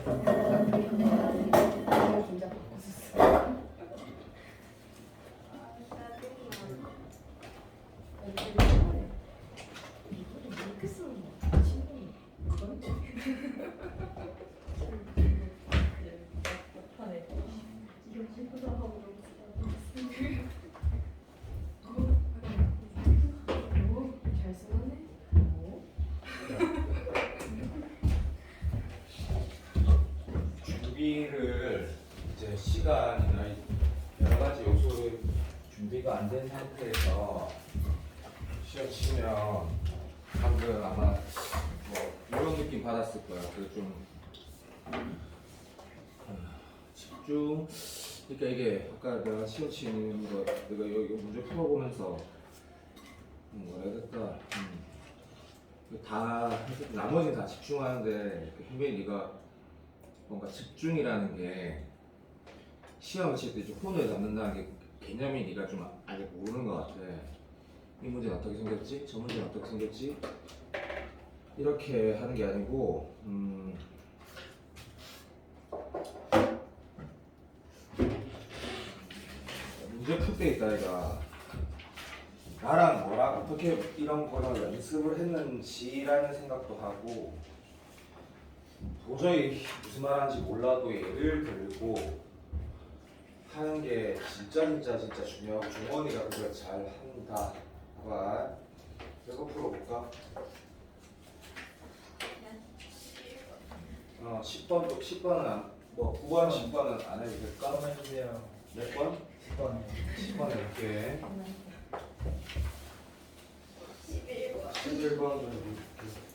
진짜 바꿨었어. 잘 쓰네. 주기를 이제 시간이나 여러 가지 요소를 준비가 안 된 상태에서 시험 치면 방금 아마 뭐 이런 느낌 받았을 거야. 그좀 집중. 그러니까 이게 아까 내가 시험 치는 거 내가 여기 문제 풀어보면서 뭐라 해야 될까? 다 나머지는 다 집중하는데 현빈이 네가 뭔가 집중이라는 게 시험을 칠 때 좀 혼을 잡는다는 게 개념이 네가 좀 아직 모르는 것 같아. 이 문제는 어떻게 생겼지? 저 문제는 어떻게 생겼지? 이렇게 하는 게 아니고 문제 풀 때 있다 얘가 나랑 뭐랑 어떻게 이런 거를 연습을 했는지라는 생각도 하고 도저히 무슨 말하는지 몰라도 예를 들고 하는 게 진짜 중요하고 종원이가 그걸 잘 한다. 봐. 이거 풀어볼까? 10번은 뭐 9번, 10번은 안 해도 될까? 한번 해주세요. 몇 번? 10번. 10번 해볼게.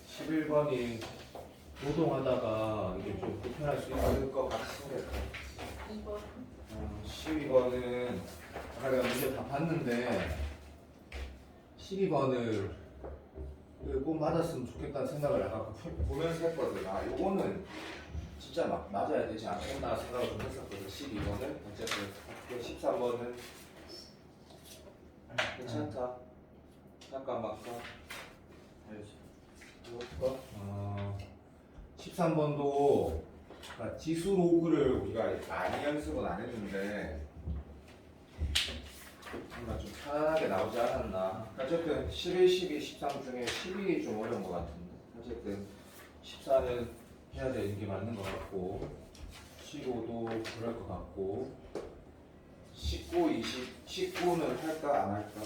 11번이 노동하다가 이게 좀 불편할 수 있을 것 같은데 12번은 아까 내가 문제 다 봤는데 12번을 꼭 맞았으면 좋겠다는 생각을 아까 보면서 했거든. 아 요거는 진짜 맞아야 되지 않겠나 생각을 좀 했었거든. 12번은 어쨌든 13번은 괜찮다. 잠깐 막까 이거 13번도 그러니까 지수 로그를 우리가 많이 연습은 안 했는데 뭔가 좀 편안하게 나오지 않았나. 어쨌든 11, 12, 13 중에 12이 좀 어려운 것 같은데 어쨌든 14는 해야 되는 게 맞는 것 같고 15도 그럴 것 같고 19, 20, 19는 할까 안 할까?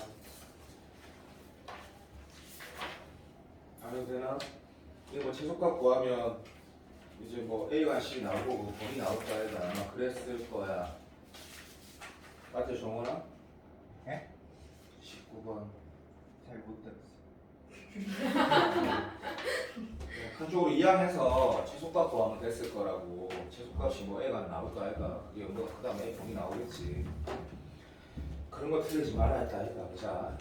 안 해도 되나? 이거 뭐 최소값 구하면 이제 뭐 A가 C 나오고 범위 나올 거 아니다. 아마 그랬을 거야. 맞죠, 정원아? 네? 19번. 잘 못 들었어요. 한쪽으로 이항해서 최소값 구하면 됐을 거라고. 최소값이 뭐 A가 나올 거 아이가. 그게 뭐 그 다음에 A 범위 나오겠지. 그런 거 틀리지 말아야 했다 아이가. 자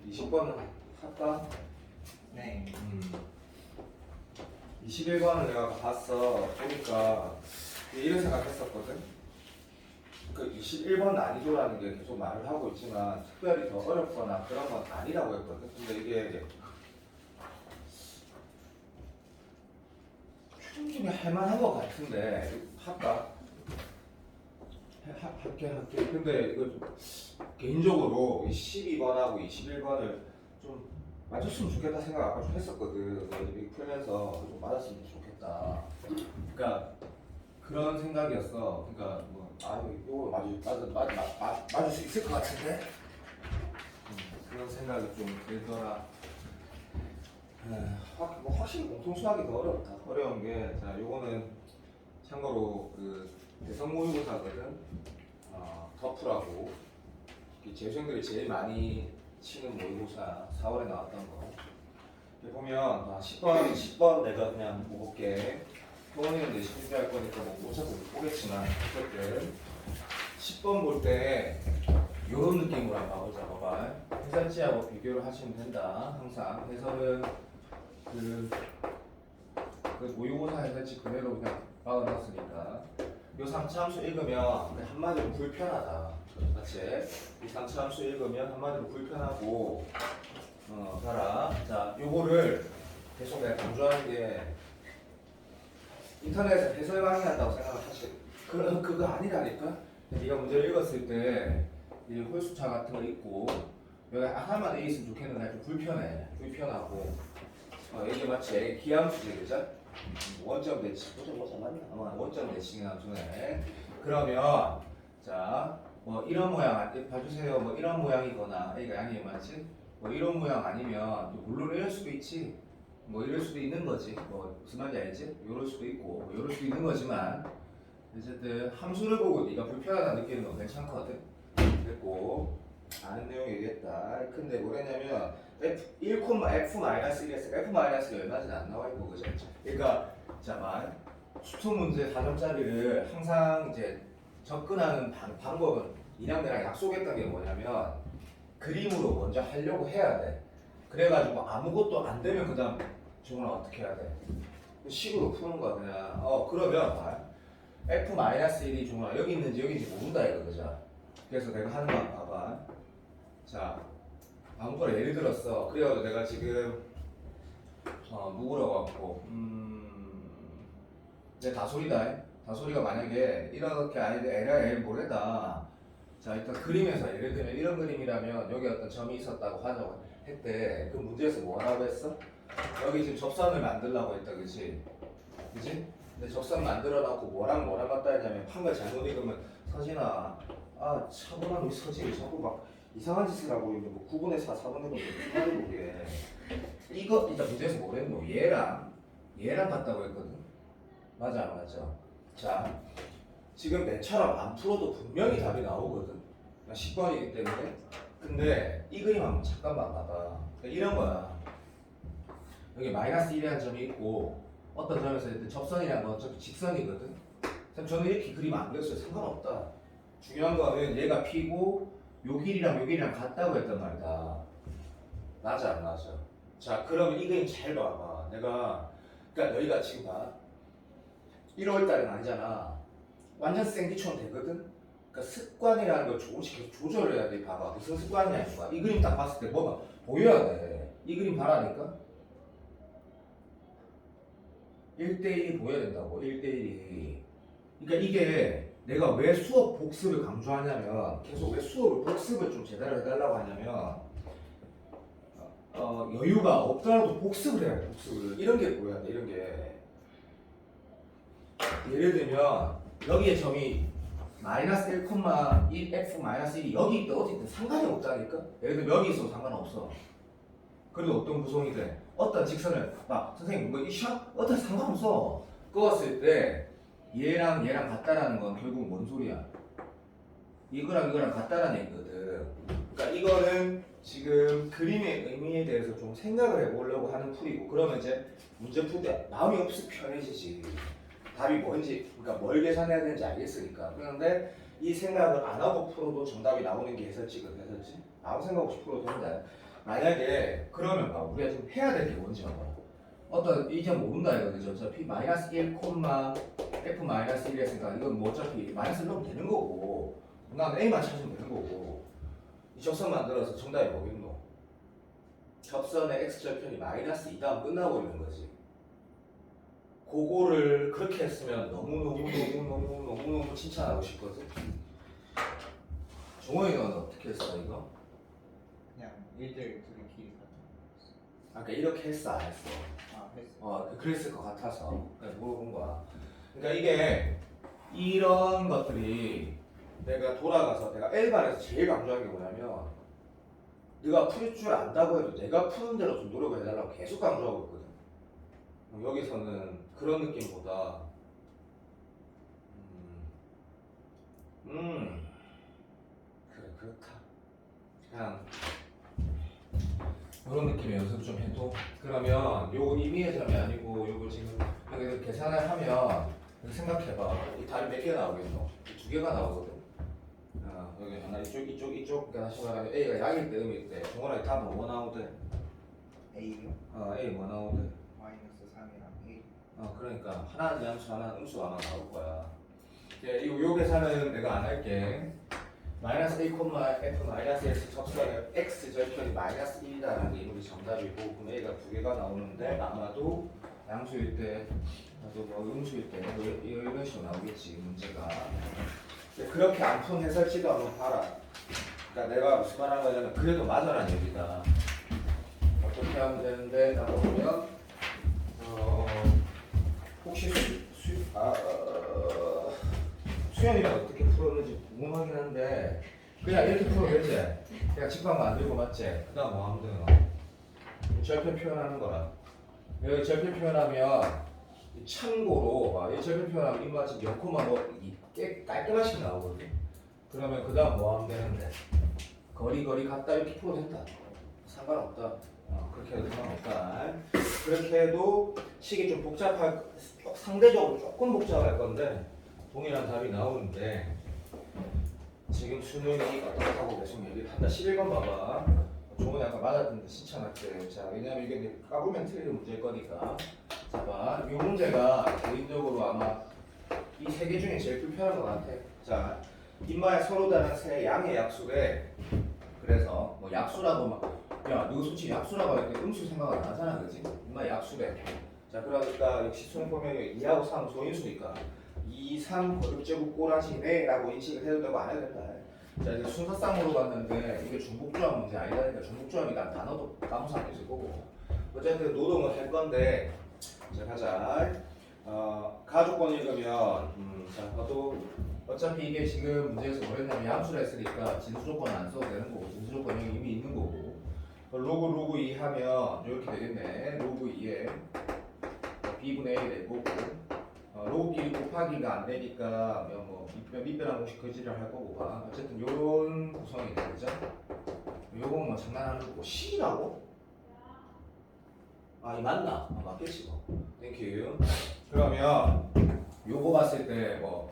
20번은 할까? 네. 21번을 내가 봤어. 보니까 이런 생각했었거든. 그 21번 난이도라는 게 계속 말을 하고 있지만 특별히 더 어렵거나 그런 건 아니라고 했거든. 근데 이게 충분히 할만한 것 같은데 할까? 할게. 근데 이거 좀 개인적으로 12번하고 21번을 좀 맞췄으면 좋겠다 생각 아까 좀 했었거든. 그래서 이렇게 풀면서 좀 맞았으면 좋겠다. 그러니까 그런 생각이었어. 그러니까 뭐 이거 맞을 수 있을 것 같은데 그런 생각이 좀 들더라. 뭐 확실히 공통수학이 더 어렵다. 어려운 게 자 요거는 참고로 그 대성 모의고사거든. 터프라고 재수생들이 제일 많이 치는 모의고사 4월에 나왔던 거. 여기 보면 10번 내가 그냥 볼게. 동원이는 내신 준비할 거니까 뭐 어차피 못 보겠지만 어쨌든 10번 볼 때 이런 느낌으로 한번 잡아봐. 해설지하고 비교를 하시면 된다. 항상 해설은 그 모의고사 해설지 그대로 그냥 박아놨으니까 이 3차 함수 읽으면 한마디로 불편하다. 맞지? 이 3차 함수 읽으면 한마디로 불편하고 봐라. 자, 요거를 계속 내가 강조하는 게 인터넷에서 해설 강의한다고 생각하실 그거 아니라니까. 네가 문제를 읽었을 때 이 홀수차 같은 거 있고 여기 하나만 A 있으면 좋겠는데 좀 불편하고 이게 마치 기함수지 그죠? 원점 대칭 원점 맞나? 원점 대칭이나 중에 그러면 자 뭐 이런 모양 봐주세요. 뭐 이런 모양이거나 A가 양이 맞지? 뭐 이런 모양 아니면 물론 이럴 수도 있지. 뭐 이럴 수도 있는 거지. 뭐 무슨 말인지 알지? 이럴 수도 있고 뭐 이럴 수도 있는 거지만 어쨌든 함수를 보고 네가 불편하다 느끼는 건 괜찮거든. 됐고 아는 내용 얘기했다. 근데 뭐랬냐면 F-F-1에서 F-가 얼마인지 안 나와 있고 그죠? 그러니까 자만 수통 문제 4점짜리를 항상 이제 접근하는 방법은 이랑내랑 약속했던 게 뭐냐면 그림으로 먼저 하려고 해야 돼. 그래가지고 아무것도 안 되면 그 다음 저건 어떻게 해야 돼? 식으로 푸는 거야 그냥. 그러면 F-1이 중요한 여기 있는지 여기인지 모른다 이거 그죠? 그래서 내가 하는 거 봐봐. 자 아무거나 예를 들었어. 그래가지고 내가 지금 누구라고 갖고 내 다솔이다. 다솔이가 만약에 이렇게 아닌데 L 모래다. 자 일단 그림에서 예를 들면 이런 그림이라면 여기 어떤 점이 있었다고 하자고 했대. 그 문제에서 뭐 하라고 했어? 여기 지금 접선을 만들라고 했다 그치? 근데 접선 만들어 놨고 뭐랑 갖다 했냐면 판을 잘못 읽으면 서진아 차분한 우리 서진이 자꾸 막 이상한 짓을 하고 있는 뭐 9분의 4, 4분의 5 하는 거게 이거 일단 문제에서 뭐랬노? 얘랑 같다고 했거든. 맞아. 자 지금 내처럼 안 풀어도 분명히 답이 나오거든. 10번이기 때문에. 근데 이 그림 한번 잠깐만 봐봐. 이런 거야. 여기 -1이라는 점이 있고 어떤 점에서 일단 접선이라는 건 어차피 직선이거든. 저는 이렇게 그림 안 그렸어요. 상관없다. 중요한 거는 얘가 P고 요 길이랑 같다고 했단 말이다. 맞아 안 맞아? 자 그러면 이 그림 잘 봐봐. 그러니까 너희가 지금 봐. 1월달은 아니잖아. 완전 생기처럼 되거든. 그러니까 습관이라는 걸 조금씩 계속 조절을 해야 돼. 봐봐. 무슨 습관이냐니까. 이 그림 딱 봤을 때 뭐가 보여야 돼. 이 그림 봐라니까. 1대1이 보여야 된다고. 1대1이. 그러니까 이게 내가 왜 수업 복습을 강조하냐면 계속 왜 수업을 복습을 좀 제대로 해달라고 하냐면 여유가 없더라도 복습을 해야 돼. 복습을. 이런 게 보여야 돼. 이런 게. 예를 들면 여기에 점이 -1,1 F-1이 여기 있든 어디 있든 상관이 없다니까. 예를 들면 여기 있어도 상관없어. 그리고 어떤 구성이 돼? 어떤 직선을 막 선생님 이거 이샷 어떤 상관없어. 그었을 때 얘랑 같다라는 건 결국 뭔 소리야? 이거랑 같다라는 얘기거든. 그러니까 이거는 지금 그림의 의미에 대해서 좀 생각을 해보려고 하는 풀이고, 그러면 이제 문제 풀 때 마음이 없이 편해지지. 답이 뭔지, 그러니까 뭘 계산해야 되는지 알겠으니까. 그런데 이 생각을 안 하고 풀어도 정답이 나오는 게 해설지거든. 해설지? 아무 생각 없이 풀어도 된다. 만약에 그러면 봐, 우리가 지금 해야 될 게 뭔지 알아. 어떤 이 점 모른다 이거죠. 어차피 -1, F-1 했으니까 이건 뭐 어차피 마이너스 넣으면 되는 거고, 난 A만 찾으면 되는 거고. 이 접선 만들어서 정답이 뭐겠노? 접선의 x절편이 -2 다음 끝나버리는 거지. 그거를 그렇게 했으면 너무 칭찬하고 싶거든. 종원이 너는 어떻게 했어 이거? 그냥 1대1 둘이 길이 같은 아까 이렇게 했어 안 했어? 했어. 그랬을 것 같아서 그냥 물어본 거야. 그러니까 이게 이런 것들이 내가 돌아가서 내가 L반에서 제일 강조한 게 뭐냐면, 네가 풀 줄 안다고 해도 내가 푸는 대로 좀 노력해달라고 계속 강조하고 있거든. 여기서는 그런 느낌보다 그래 그렇다 그냥 그런 느낌의 연습 좀 해도. 그러면 요거 임의의 점이 아니고 요거 지금 여기 계산을 하면 생각해봐. 이 답이 몇 개 나오겠노? 2개가 나오거든. 여기 하나 이쪽 그러니까 다시 말하면 A가 양일 때 음일 때 종원아 답은 뭐 나오대? A요? A 뭐 나오대? -3이랑 A. 그러니까 하나는 양수 하나는 음수 아마 나올 거야. 요 계산은 내가 안 할게. -A, F-S 접선의 x 절편이 -1이라는 게 우리 정답이고, 그럼 A가 2개가 나오는데 아마도 양수일 때, 또 뭐 음수일 때 이런 식으로 나오겠지 문제가. 근데 그렇게 안 푼 해설지도 한번 봐라. 그러니까 내가 무슨 말 하는 거냐면 그래도 맞아라는 얘기다. 어떻게 하면 되는데 나 보면 혹시 수연이가 어떻게 풀었는지 궁금하긴 한데 그냥 이렇게 풀어야지. 그냥 직방 만들고 맞지? 그 다음 뭐 하면 되나? 절편 표현하는 거라. 여기 절편 표현하면 참고로 이 절편 표현하면 입맞춤 0코마 뭐 깔끔하게 나오거든. 그러면 그 다음 뭐 하면 되는데 거리 같다 이렇게 풀어도 된다. 상관없다. 그렇게 해도 상관없다. 그렇게 해도 식이 좀 복잡할 상대적으로 조금 복잡할 건데 동일한 답이 나오는데 지금 수능이 어떻다고 계속 얘기를 한다. 11번 봐봐. 종원이 아까 맞았던데 신청할게. 자, 왜냐면 이게 까불면 틀리는 문제일 거니까. 자, 봐. 이 문제가 개인적으로 아마 이 세 개 중에 제일 불편한 것 같아. 자, 인마에 서로 다른 세 양의 약수래. 그래서 뭐 약수라고 야, 너 솔직히 약수라고 할 때 음수 생각 안 하잖아, 그지? 인마 약수래. 자, 그러니까 역시 수능보면 2하고 3은 소인수니까 2, 3 거듭제곱 꼬라지네라고 인식을 해도 되고 안 해도 된다. 자, 이제 순서쌍으로 갔는데 이게 중복조합 문제 아니다니까 중복조합이 난 단어도 까무상 있을 거고 어쨌든 노동을 할 건데 자 가자. 가족권 읽으면 자 봐도 어차피 이게 지금 문제에서 뭐랬냐면 양수라 했으니까 진수조건 안 써도 되는 거고 진수조건이 이미 있는 거고 로그 2 하면 이렇게 되겠네. 로그 2에 b분의 a 될 거고 로그끼리 곱하기가 안 되니까 뭐 밑변한 공식 거지를 할 거고 어쨌든 요런 구성이 돼, 그죠? 요건 뭐 장난하는 거고 C라고? 이 맞나? 맞겠지 뭐. 땡큐. 그러면 요거 봤을 때 뭐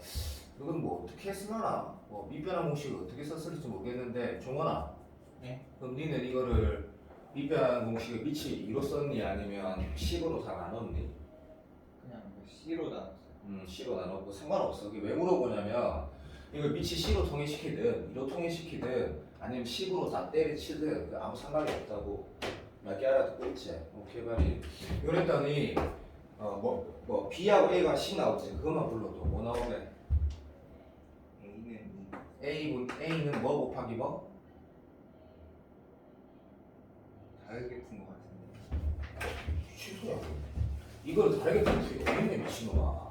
이건 뭐 어떻게 쓰나? 뭐 밑변한 공식을 어떻게 썼을지 모르겠는데 종원아. 네? 그럼 니는 이거를 밑변한 공식을 밑이 2로 썼니 아니면 10으로 다 나눴니? 그냥 C로 나눴어요. C로 나눴고 상관없어. 이게 왜 물어보냐면 이걸 밑이 C로 통일시키든 2로 통일시키든 아니면 10으로 다 때려치든 아무 상관이 없다고 몇 개 알아듣고 있지? 오케이 바리. 그랬더니 뭐 B하고 A가 10 나오지. 그것만 불러도 뭐 나오네? A는 2. A는 뭐 곱하기 뭐? 다르게 푼 것 같은데. 취소야. 이걸 다르게 푸는 게 어딨네 미친놈아.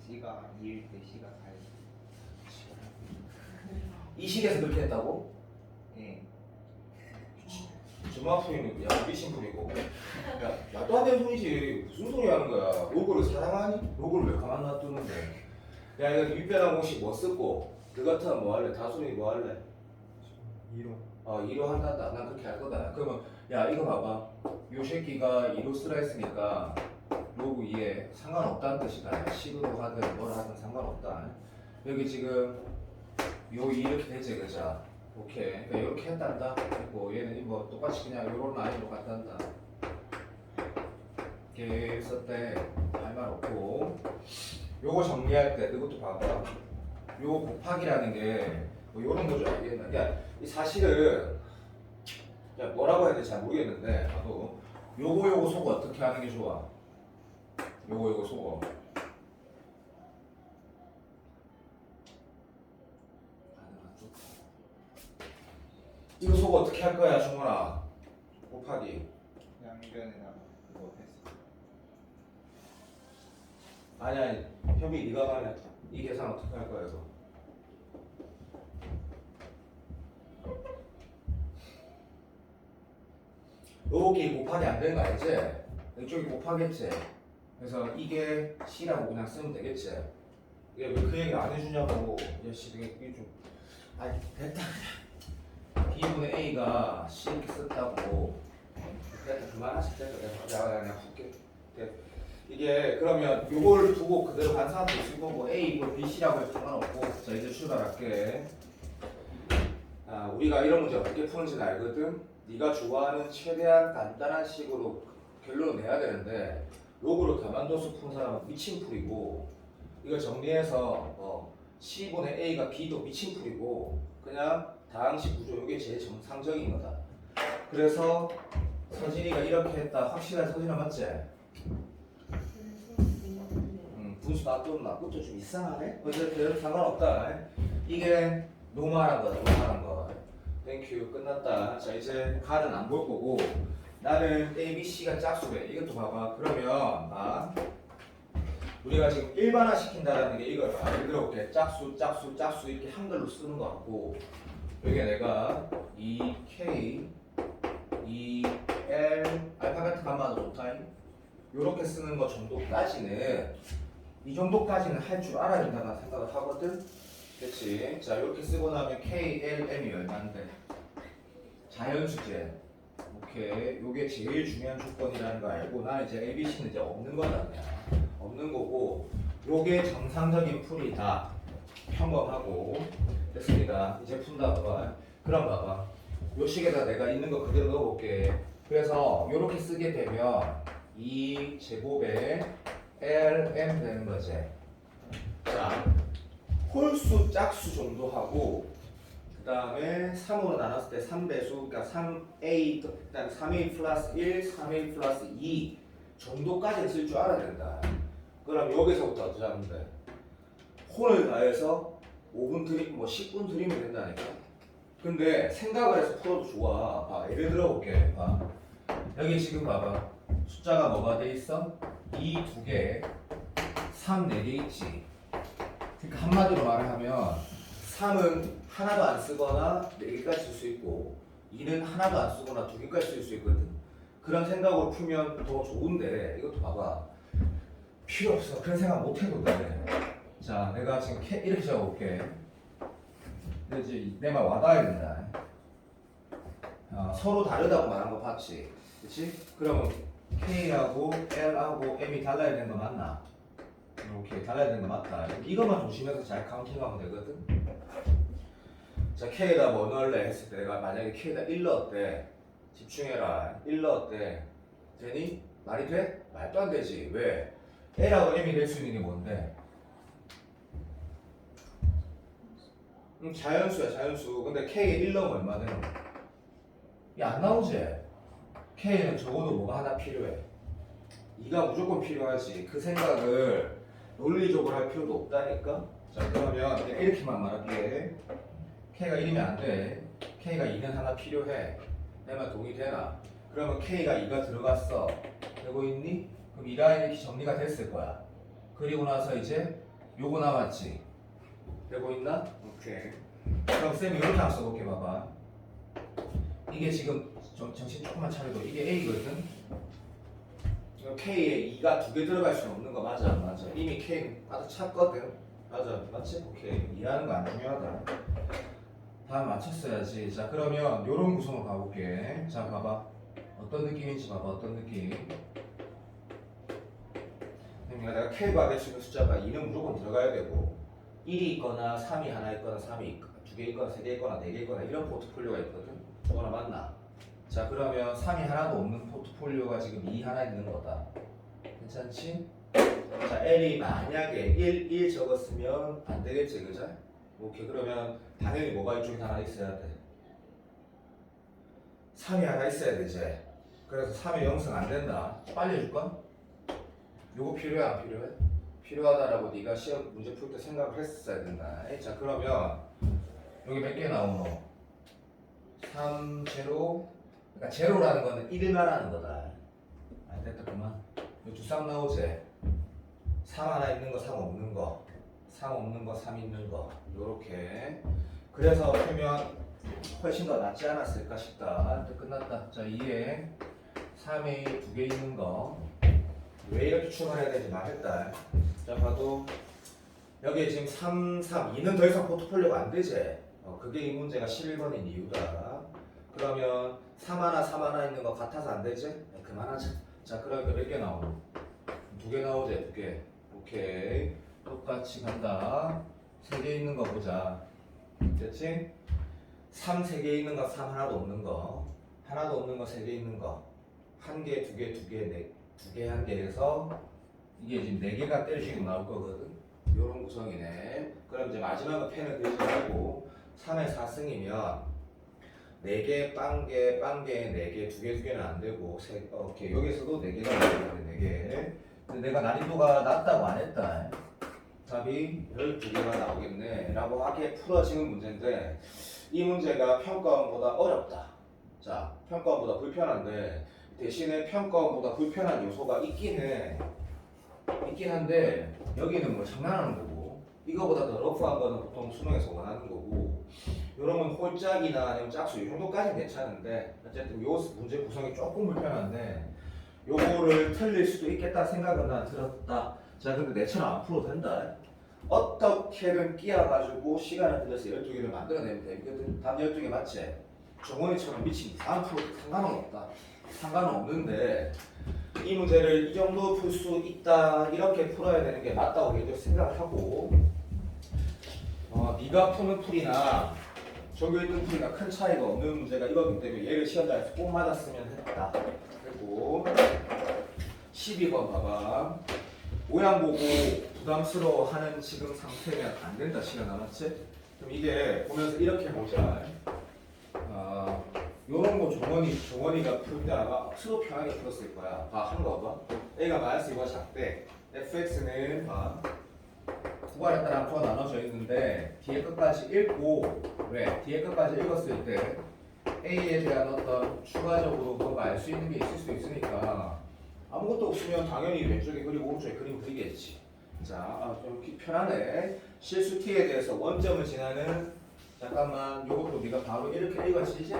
C가 2일 때 C가 4일. 이 식에서 그렇게 했다고? 예. 주마프이는 야 미친놈이고 야 말도 안 되는 소리지. 무슨 소리 하는 거야. 로그를 사랑하니? 로그를 왜 가만 놔두는데. 야 이거 윗변한 공식 뭐 쓰고 그 같으면 뭐 할래? 다수니 뭐 할래? 2로. 2로 한단다. 난 그렇게 할 거다. 그러면 야 이거 봐봐. 요 새끼가 2로 쓰라 했으니까 로그 2에 상관없다는 뜻이다. 식으로 하든 뭘 하든 상관없다. 여기 지금 요 이렇게 되지 그죠? 오케이. 그러니까 이렇게 했단다. 그리고 얘는 뭐 똑같이 그냥 요런 라인으로 갔단다. 이렇게 썼대. 할 말 없고. 요거 정리할 때 이것도 봐봐. 요 곱하기라는 게뭐 요런 거죠. 그러니까 이 사실은 뭐라고 해야 될지 잘 모르겠는데 나도 요거 속어 어떻게 하는 게 좋아? 요거 속어 이거 속어 어떻게 할 거야 중원아? 곱하기 양변에다가 그거 했어. 아니 협이 네가 말해. 이 계산 어떻게 할 거야 이거? 여기 곱하기 안 되는 거 알지? 이쪽이 곱하겠지? 그래서 이게 C라고 그냥 쓰면 되겠지? 이게 왜 그 얘기 안 해주냐고. 야씨 이게 좀 아니 됐다. B분의 A가 C 이렇게 썼다고. 됐다 그만하실 때가 내가 그냥 할게. 이게 그러면 요걸 두고 그대로 간 사람도 있을 거고 A 이걸 BC라고 해도 상관없고. 자 이제 출발할게. 우리가 이런 문제 어떻게 푸는지는 알거든. 네가 좋아하는 최대한 간단한 식으로 결론을 내야 되는데 로그를 가만둬서 푸는 사람은 미친풀이고 이걸 정리해서 C분의 A가 B도 미친풀이고 그냥 다항식 구조 이게 제일 정상적인 거다. 그래서 서진이가 이렇게 했다. 확실한 서진아 맞지? 분수 놔뒀나? 그것도 좀 이상하네? 어쨌든 상관없다. 이게 노멀한 거다, 노멀한 거. 땡큐, 끝났다. 자, 이제 가는 안 볼 거고 나는 A, B, C가 짝수래. 이것도 봐봐. 그러면 우리가 지금 일반화 시킨다라는 게 이걸 봐. 예를 들어 볼게. 짝수, 짝수, 짝수 이렇게 한글로 쓰는 거 같고 여기에 내가 2K, 2L 알파벳 감마도 좋다. 요렇게 쓰는 거 정도까지는 이 정도까지는 할 줄 알아야 된다고 생각을 하거든. 그치? 자, 이렇게 쓰고 나면 K, L, M이 얼마인데? 자연수제. 오케이. 요게 제일 중요한 조건이라는 거 알고 나 이제 A, B, C는 이제 없는 거다. 그냥. 없는 거고 요게 정상적인 풀이다. 평범하고 됐습니다. 이제 푼다 봐봐. 그럼 봐봐. 요 식에다 내가 있는 거 그대로 넣어볼게. 그래서 요렇게 쓰게 되면 2 제곱에 LM 되는 거지. 자, 홀수 짝수 정도 하고 그 다음에 3으로 나눴을 때 3배수 그러니까 3A 그다음 3A 플러스 1, 3A 플러스 2 정도까지 쓸 줄 알아야 된다. 그럼 여기서부터 어떻게 하면 돼? 홀을 다해서 5분 드림 뭐 10분 드리면 된다니까. 근데 생각을 해서 풀어도 좋아. 봐, 예를 들어 볼게. 봐. 여기 지금 봐봐. 숫자가 뭐가 돼 있어? 2 2개, 3 4개 있지. 그러니까 한마디로 말을 하면 3은 하나도 안 쓰거나 4개까지 쓸 수 있고 2는 하나도 안 쓰거나 2개까지 쓸 수 있거든. 그런 생각으로 풀면 더 좋은데 이것도 봐봐. 필요 없어. 그런 생각 못 해도 돼. 자, 내가 지금 이렇게 적어볼게. 근데 이제 내 말 와닿아야 된다. 서로 다르다고 말한 거 봤지? 그치? 그러면 K하고 L하고 M이 달라야 되는 거 맞나? 오케이, 달라야 되는 거 맞다. 이것만 조심해서 잘 카운팅하면 되거든. 자, K에다 뭐 넣을래 했을 때 내가 만약에 K에다 1 넣었대. 집중해라. 1 넣었대. 되니? 말이 돼? 말도 안 되지. 왜? L하고 M이 될 수 있는 게 뭔데? 자연수야, 자연수. 근데 K에 1 넣으면 얼마 되는 거야? 이게 안 나오지? K는 적어도 뭐가 하나 필요해. 2가 무조건 필요하지. 그 생각을 논리적으로 할 필요도 없다니까? 자, 그러면 이렇게만 말할게. K가 1이면 안 돼. K가 2는 하나 필요해. 내 말 동의되나? 그러면 K가 2가 들어갔어. 되고 있니? 그럼 이 라인이 이렇게 정리가 됐을 거야. 그리고 나서 이제 요거 남았지. 되고 있나? 오케이. 그럼 쌤이 이렇게 한번 써볼게. 봐봐. 이게 지금 정신 조금만 차려도 이게 A거든? K에 2가 2개 들어갈 수는 없는 거 맞아? 맞아. 이미 K 아주 찼거든? 맞아. 맞지? 오케이. 이해하는 거 안 중요하다. 다 맞췄어야지. 자, 그러면 요런 구성으로 가볼게. 자, 봐봐. 어떤 느낌인지 봐봐. 어떤 느낌. 내가 K가 될 수 있는 숫자가 2는 무조건 들어가야 되고 1이 있거나 3이 하나 있거나 3이 2개 있거나 3개 있거나 4개 있거나 이런 포트폴리오가 있거든. 저거나 맞나? 자, 그러면 3이 하나도 없는 포트폴리오가 지금 2 하나 있는 거다. 괜찮지? 자, L이 만약에 1 적었으면 안 되겠지, 그죠? 오케이. 그러면 당연히 뭐가 이쪽에 하나 있어야 돼. 3이 하나 있어야 되지. 그래서 3의 0승 안 된다. 빨리 해줄까? 요거 필요해, 안 필요해? 필요하다라고 네가 시험 문제 풀 때 생각을 했어야 된다. 자, 그러면 여기 몇 개 나오노? 3, 제로. 그러니까 제로라는 거는 1을 말하는 거다. 안 됐다, 그만. 요 두 쌍 나오지? 3 하나 있는 거, 3 없는 거. 3 없는 거, 3 있는 거. 요렇게. 그래서 풀면 훨씬 더 낫지 않았을까 싶다. 끝났다. 자, 2에 3에 2개 있는 거. 왜 이렇게 출발해야 되는지 말했다. 자, 봐도 여기에 지금 3, 3, 2는 더 이상 포트폴리오가 안 되지. 그게 이 문제가 11번인 이유다. 그러면 3 하나, 3 하나 있는 거 같아서 안 되지? 그만하자. 자, 그러니까 몇 개 나오노? 2개 나오지? 2개. 오케이. 똑같이 간다. 3개 있는 거 보자. 됐지? 3 3개 있는 거, 3 하나도 없는 거. 하나도 없는 거, 3개 있는 거. 1개, 2개, 2개, 2개, 1개 해서 이게 지금 4개가 때려주고 나올 거거든. 요런 구성이네. 그럼 이제 마지막은 펜을 그리지 말고 3의 4승이면 4개, 빵개, 빵개, 4개, 2개, 2개는 안 되고 오케이. 여기서도 4개가 나와야 돼. 4개. 근데 내가 난이도가 낮다고 안 했다. 답이 12개가 나오겠네 라고 하게 풀어지는 문제인데 이 문제가 평가원보다 어렵다. 자, 평가원보다 불편한데 대신에 평가원보다 불편한 요소가 있긴 해. 있긴 한데 여기는 뭐 장난하는 거고 이거보다 더 러프한 거는 보통 수능에서 원하는 거고 이런 건 홀짝이나 아니면 짝수 이 정도까지는 괜찮은데 어쨌든 요 문제 구성이 조금 불편한데 요거를 틀릴 수도 있겠다 생각은 난 들었다. 자, 근데 내처럼 안 풀어도 된다. 어떻게든 끼어가지고 시간을 들여서 12개를 만들어내면 되거든. 답 12개 맞지? 정원이처럼 미친 이상한 풀어도 상관은 없다. 상관은 없는데 이 문제를 이 정도 풀 수 있다 이렇게 풀어야 되는 게 맞다고 얘도 생각을 하고 네가 푸는 풀이나 저기 1등 풀이나 큰 차이가 없는 문제가 이거기 때문에 얘를 시험장에서 꼭 맞았으면 했다. 그리고 12번 봐봐. 모양 보고 부담스러워하는 지금 상태면 안 된다. 시간 남았지? 그럼 이게 보면서 이렇게 보자. 요런 거 종원이가 풀 때 아마 스스로 편하게 풀었을 거야. 하는 거 봐. A가 마이너스 2가 작대. fx는 구간에 따라 함수가 나눠져 있는데 뒤에 끝까지 읽고 왜? 뒤에 끝까지 읽었을 때 A에 대한 어떤 추가적으로 뭔가 알 수 있는 게 있을 수 있으니까 아무것도 없으면 당연히 왼쪽에 그리고 오른쪽에 그림 그리겠지. 자, 좀 편하네. 실수 t에 대해서 원점을 지나는 잠깐만 요것도 네가 바로 이렇게 읽었지?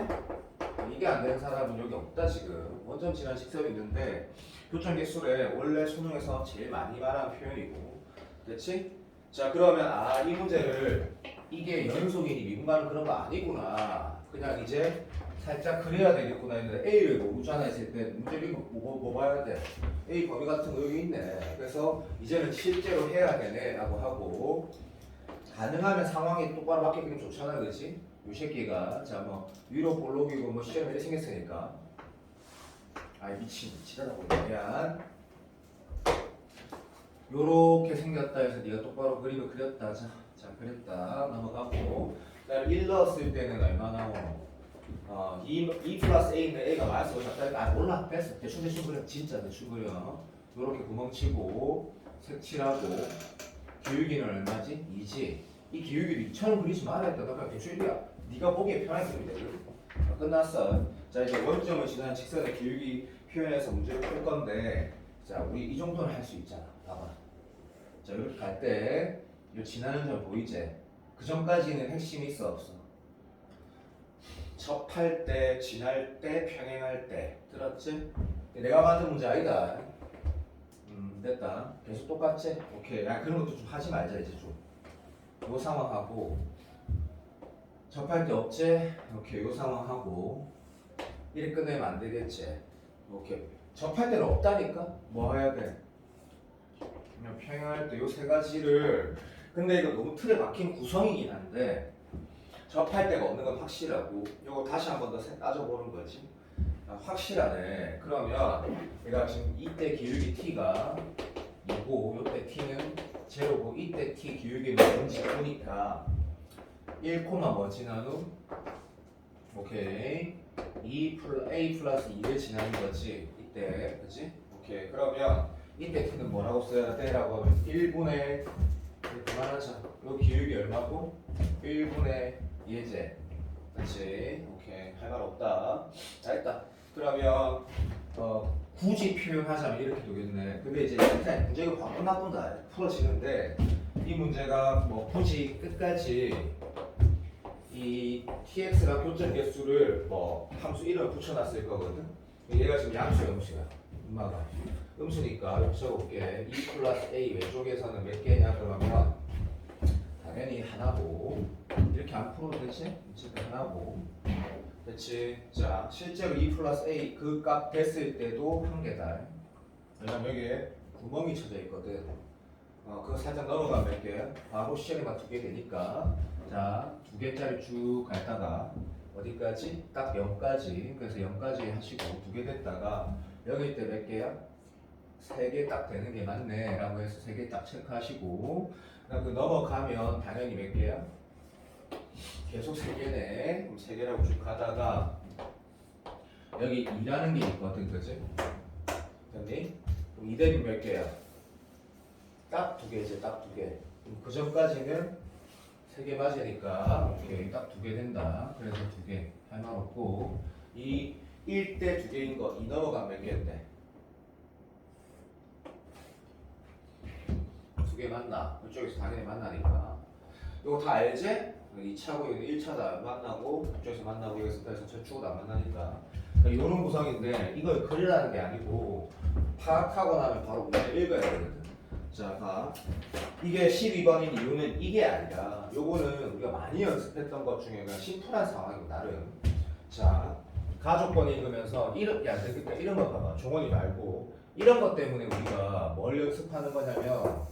이게 안 되는 사람은 여기 없다 지금. 원점 지난 직선이 있는데 교점 개수래 원래 수능에서 제일 많이 말하는 표현이고 됐지? 자, 그러면 이 문제를 이게 연속이니 미분가는 그런 거 아니구나. 그냥 이제 살짝 그래야 되겠구나 했는데 A를 모르잖아 했을 때 문제를 뭐 봐야 돼? A 범위 같은 거 여기 있네. 그래서 이제는 실제로 해야 되네 라고 하고 가능하면 상황이 똑바로 바뀌면 좋잖아 그렇지? 요 새끼가 자 뭐 위로 볼록이고 뭐 시험에 이렇게 생겼으니까 미치다 보네. 미안. 요렇게 생겼다 해서 네가 똑바로 그림을 그렸다. 자 그렸다. 넘어가고 그다음에 1 넣었을 때는 얼마 나오노? 2 플러스 A는 A가 마이너스 5 잡다. 몰라. 뺐어. 대충 그려. 진짜 대충 그려. 요렇게 구멍 치고 색칠하고 기울기는 얼마지? 2지. 이 기울기를 2처럼 그리지 말아야 했다. 그냥 대충 1이야. 네가 보기에 편하게 그리면 되거든. 끝났어. 자, 이제 원점을 지나는 직선의 기울기 표현해서 문제를 풀 건데 자, 우리 이 정도는 할 수 있잖아. 봐봐. 자, 이렇게 갈 때 이 지나는 점 보이지? 그 전까지는 핵심이 있어 없어? 접할 때, 지날 때, 평행할 때 들었지? 내가 만든 문제 아니다. 됐다. 계속 똑같지? 오케이. 그런 것도 좀 하지 말자 이제 좀. 요 상황하고 접할 때 없지? 오케이. 요 상황하고 이렇게 끝내면 안 되겠지? 오케이. 접할 때는 없다니까? 뭐 해야 돼? 그냥 평행할 때 요 세 가지를 근데 이거 너무 틀에 박힌 구성이긴 한데 접할 데가 없는 건 확실하고 이거 다시 한 번 더 따져보는 거지. 확실하네. 그러면 내가 지금 이때 기울기 t가 2고 요때 t는 제로고 이때 t 기울기는 뭔지 보니까 1, 뭐 지난 후 오케이 A 플러스 2를 지나는 거지 이때 그치? 오케이 그러면 이때 t는 뭐라고 써야 돼? 라고 하면 1분의 그만하자. 요 기울기 얼마고? 1분의 예제 그치? 오케이 할 말 없다. 자 일단 그러면 굳이 표현하자면 이렇게 되겠네. 근데 이제 일단 문제가 확 끝났던다. 풀어지는데 이 문제가 뭐 굳이 끝까지 이 tx가 교점 개수를 뭐 함수 1을 붙여놨을 거거든. 얘가 지금 양수야 음수야. 엄마가 음수니까 여기 적어볼게. 2 플러스 a 왼쪽에서는 몇 개냐 그러면 당연히 하나고 이렇게 안 풀어도 되지? 어쨌든 하나고 됐지? 자 실제로 2 플러스 a 그 값 됐을 때도 한 개다. 왜냐면 여기에 구멍이 쳐져 있거든. 그거 살짝 넘어가면 몇 개? 바로 시험에만 2개 되니까 자 2개짜리 쭉 갔다가 어디까지? 딱 0까지. 그래서 0까지 하시고 2개 됐다가 여기 때 몇 개야? 3개 딱 되는 게 맞네 라고 해서 3개 딱 체크하시고 그 넘어가면 당연히 몇 개야? 계속 3개네. 그럼 3개라고 쭉 가다가 여기 2라는 게 있거든 그치? 됐니? 그럼 2 되면 몇 개야? 딱 딱 2개지, 딱 2개. 그 전까지는 3개 맞으니까 오케이, 딱 2개 된다. 그래서 2개 할 말 없고 이 1대 2개인 거 이 넘어가면 몇 개인데? 2개 맞나? 이쪽에서 당연히 만나니까 이거 다 알지? 2차고 여기 1차다 만나고 이쪽에서 만나고 여기서 다시 저축으로 안 만나니까 이런 구성인데 이걸 그리라는 게 아니고 파악하고 나면 바로 문제 읽어야 되거든. 자, 봐. 이게 12번인 이유는 이게 아니라 요거는 우리가 많이 연습했던 것 중에 그냥 심플한 상황이고 나름. 자, 가족권 읽으면서 이런 거 봐봐. 종원이 말고 이런 것 때문에 우리가 뭘 연습하는 거냐면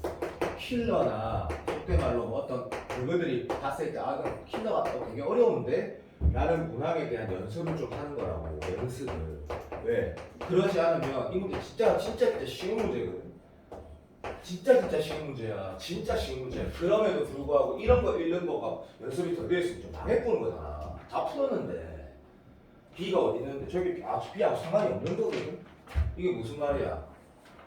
킬러나 속된 말로 뭐 어떤 그들이 봤을 때 아, 그럼 킬러가 되게 어려운데? 라는 문항에 대한 연습을 좀 하는 거라고. 연습을. 왜? 그러지 않으면 이 문제 진짜 쉬운 문제거든. 진짜 쉬운 문제야. 진짜 쉬운 문제야. 그럼에도 불구하고 이런 거 읽는 거가 연습이 더 되어 있으면 좀 망해보는 거잖아. 다 풀었는데 B가 어디 있는데 저기 B하고 상관이 없는 거거든. 이게 무슨 말이야?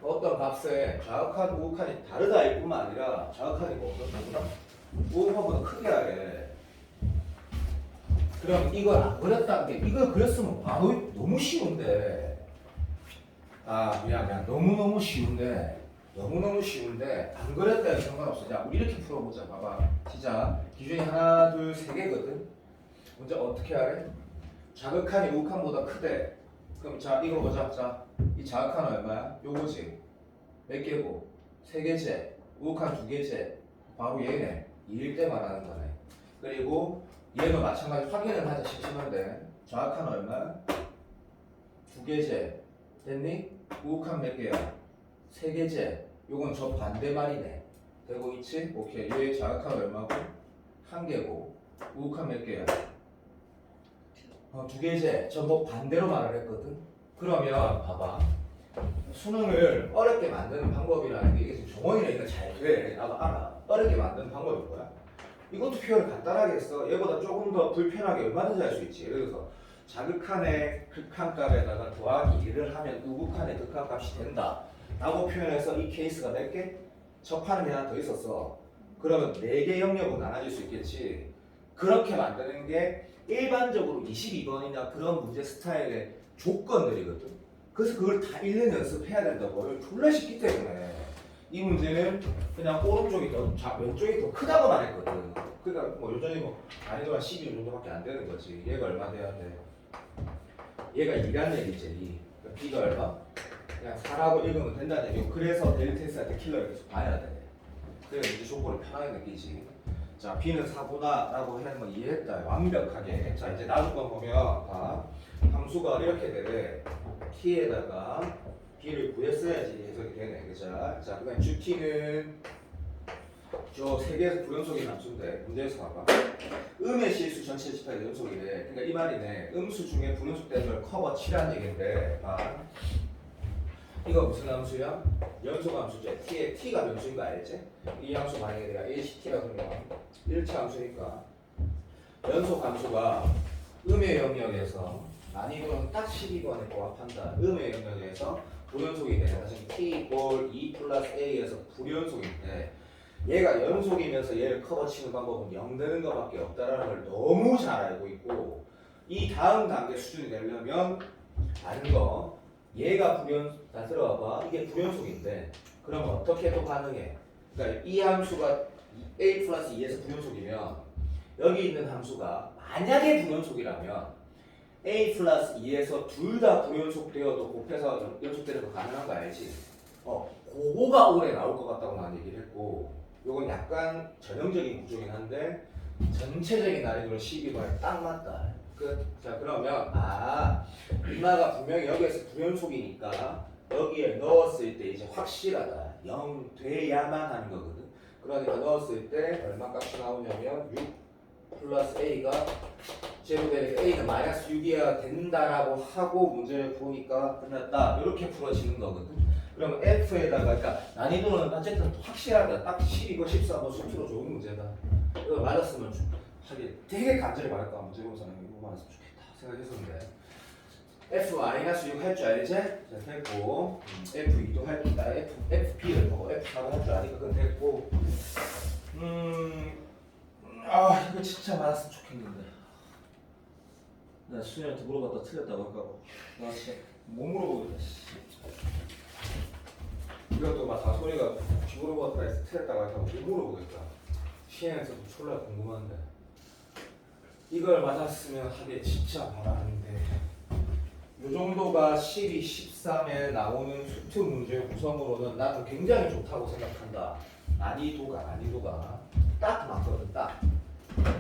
어떤 값에 좌극한 우극한이 다르다일 뿐만 아니라 좌극한이 뭐 어떻다? 우극한보다 크게 하래. 그럼 이걸 안 그렸다는 게 이걸 그렸으면 바로 너무 쉬운데 미안 너무너무 쉬운데 안 그렸다 해도 상관없어. 자, 우리 이렇게 풀어보자. 봐봐. 시작. 기준이 하나, 둘, 세 개거든. 먼저 어떻게 하래? 자극한이 우극한보다 크대. 그럼 자, 이거 보자. 자, 이 자극한 얼마야? 요거지. 몇 개고? 3개째. 우극한 2개째. 바로 얘네. 2일 때 말하는 거네. 그리고 얘도 마찬가지 확인을 하자 심심한데 자극한 얼마야? 2개째. 됐니? 우극한 몇 개야? 3개째. 요건 저 반대말이네. 되고 있지? 오케이. 얘 자극한 얼마고? 1개고. 우극한 몇 개야? 2개째. 저 뭐 반대로 말을 했거든? 그러면 봐봐. 수능을 어렵게 만드는 방법이라는 게 이게 지금 종원이라 이거 잘 돼. 나도 알아. 어렵게 만드는 방법이 뭐야? 이것도 표현을 간단하게 했어. 얘보다 조금 더 불편하게 얼마든지 할 수 있지. 예를 들어서 자극한의 극한값에다가 더하기 1을 하면 우극한의 극한값이 된다 라고 표현해서 이 케이스가 몇 개? 접하는 게 하나 더 있었어. 그러면 4개 영역으로 나눠질 수 있겠지. 그렇게 만드는 게 일반적으로 22번이나 그런 문제 스타일의 조건들이거든. 그래서 그걸 다 읽는 연습해야 된다고. 졸라 쉽기 때문에 이 문제는 그냥 오른쪽이 왼쪽이 더 크다고만 했거든. 그러니까 뭐 요전에 뭐 난이도가 12 정도밖에 안 되는 거지. 얘가 얼마 돼야 돼? 얘가 2라는 얘기지. 그러니까 B가 얼마? 그냥 4라고 읽으면 된다는 얘기고. 그래서 데일 테스트할 때 킬러를 계속 봐야 돼. 그래야 이제 조건을 편하게 느끼지. 자, B는 4보다 라고 하는 건 이해했다. 완벽하게. 자, 이제 나중에 보면 함수가 이렇게 되래. T에다가 B를 구했어야지 해석이 되네. 그죠? 자, 그 다음에 GT는 저 3개에서 불연속인 함수인데 문제에서 봐봐. 음의 실수 전체 집합의 연속이래. 그러니까 이 말이네. 음수 중에 불연속되는 걸 커버 치라는 얘기인데 이거 무슨 함수야? 연속 함수죠. T에 T가 변수인 거 알지? 이 함수 만약에 내가 HT라 그러면 1차 함수니까 연속 함수가 음의 영역에서 난이도는 딱 12번에 부합한다. 음의 영역에서 불연속이 되는 사실 T 볼 2 플러스 A에서 불연속인데 얘가 연속이면서 얘를 커버치는 방법은 0 되는 것밖에 없다라는 걸 너무 잘 알고 있고 이 다음 단계 수준이 되려면 아는 거 얘가 다 들어봐봐. 이게 불연속인데 그러면 어떻게 또 가능해? 그러니까 이 함수가 A 플러스 2에서 불연속이면 여기 있는 함수가 만약에 불연속이라면 A 플러스 2에서 둘 다 불연속되어도 곱해서 연속되는 거 가능한 거 알지? 그거가 오래 나올 것 같다고 난 얘기를 했고 요건 약간 전형적인 구조긴 한데 전체적인 난이도는 12번에 딱 맞다. 자, 그러면 이마가 분명히 여기에서 불연속이니까 여기에 넣었을 때 이제 확실하다. 0 돼야만 하는 거거든. 그러니까 넣었을 때 얼마 값이 나오냐면 6 플러스 A가 제곱되니까 A는 마이너스 6이어야 된다라고 하고 문제를 보니까 끝났다. 이렇게 풀어지는 거거든. 그러면 F에다가 그러니까 난이도는 어쨌든 확실하다. 딱 12고 14, 뭐 수투로 좋은 문제다. 이거 맞았으면 하긴 되게 간절히 말할까 문제 보는 사람이 이거 맞았으면 좋겠다 생각했었는데 F-6 할 줄 알지? 자, 됐고 F2도 할 줄 알아. FB를 보고 F4도 할 줄 아니까 그건 됐고 아 이거 진짜 많았으면 좋겠는데 나 수현이한테 물어봤다 틀렸다고 할까봐 나 진짜 못 물어보겠다 이것도 막 다 소리가 물어봤다 해서 틀렸다고 할까봐 못 물어보겠다 시행에서도 졸라 궁금한데 이걸 맞았으면 하게 진짜 바라는데 이 정도가 12, 13에 나오는 수트 문제 구성으로는 나는 굉장히 좋다고 생각한다. 난이도가 딱 맞거든. 딱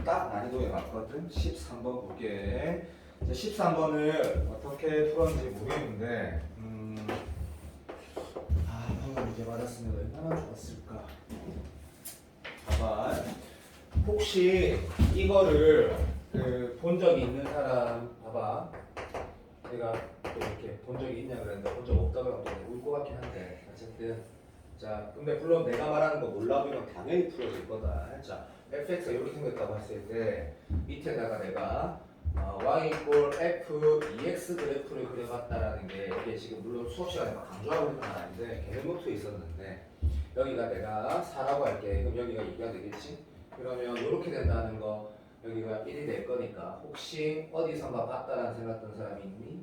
난이도에 맞거든. 13번 볼게. 13번을 어떻게 풀었는지 모르겠는데 방금 문제 맞았으면 얼마나 좋았을까. 봐봐. 혹시 이거를 본 적이 있는 사람 봐봐. 내가 또 이렇게 본 적이 있냐 그랬는데 본 적 없다고 하면 울 것 같긴 한데 어쨌든 자 근데 물론 내가 말하는 거 몰라 보면 당연히 풀어질 거다. 자 fx가 이렇게 생겼다고 했을 때 밑에다가 내가 y equal f dx 그래프를 그려봤다라는 게 이게 지금 물론 수업 시간에 막 강조하고 있는 건 아닌데 개념 노트에 있었는데 여기가 내가 4라고 할게. 그럼 여기가 2가 되겠지? 그러면 이렇게 된다는 거 여기가 1이 될 거니까 혹시 어디선가 봤다라는 생각 든 사람이 있니?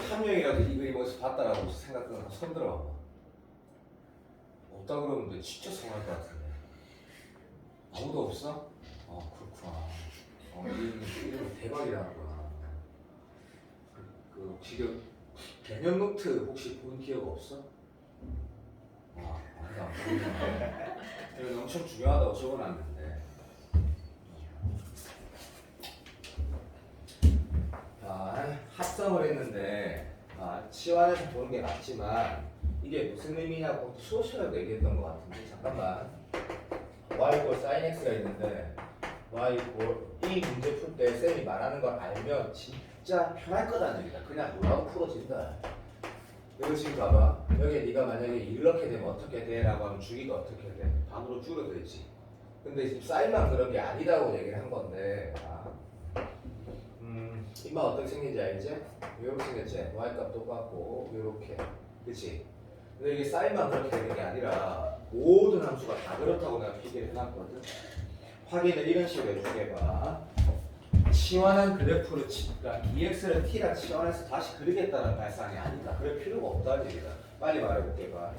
한 명이라도 이 그림 어디서 봤다라고 생각드는 사람 손 들어봐. 없다 그러면 너 진짜 서운할 것 같은데. 아무도 없어? 그렇구나. 이름이 대박이라는구나. 지금 개념 노트 혹시 본 기억 없어? 아니다. 이건 엄청 중요하다고 적어놨는데. 합성을 했는데 치환해서 보는 게 맞지만 이게 무슨 의미냐고 수업 시간에 얘기했던 것 같은데 잠깐만. y sin x가 있는데 y 이 문제 풀 때 쌤이 말하는 걸 알면 진짜 편할 거다는 얘기다. 그냥 뭐라고 풀어진다. 여기 지금 봐봐. 여기 네가 만약에 이렇게 되면 어떻게 돼? 라고 하면 주기가 어떻게 돼? 반으로 줄어들지. 근데 지금 사인만 그런 게 아니다고 얘기를 한 건데 이만 어떻게 생긴지 알지? 이렇게 생겼지? y값 똑같고 이렇게 그치? 근데 이게 사인만 그렇게 되는 게 아니라 모든 함수가 다 그렇다고 내가 필기를 해놨거든. 확인을 이런 식으로 해주게 봐. 치환한 그래프를 그러니까 dx를 t라 치환해서 다시 그리겠다는 발상이 아니다. 그럴 필요가 없다는 얘기다. 빨리 말해볼게 봐.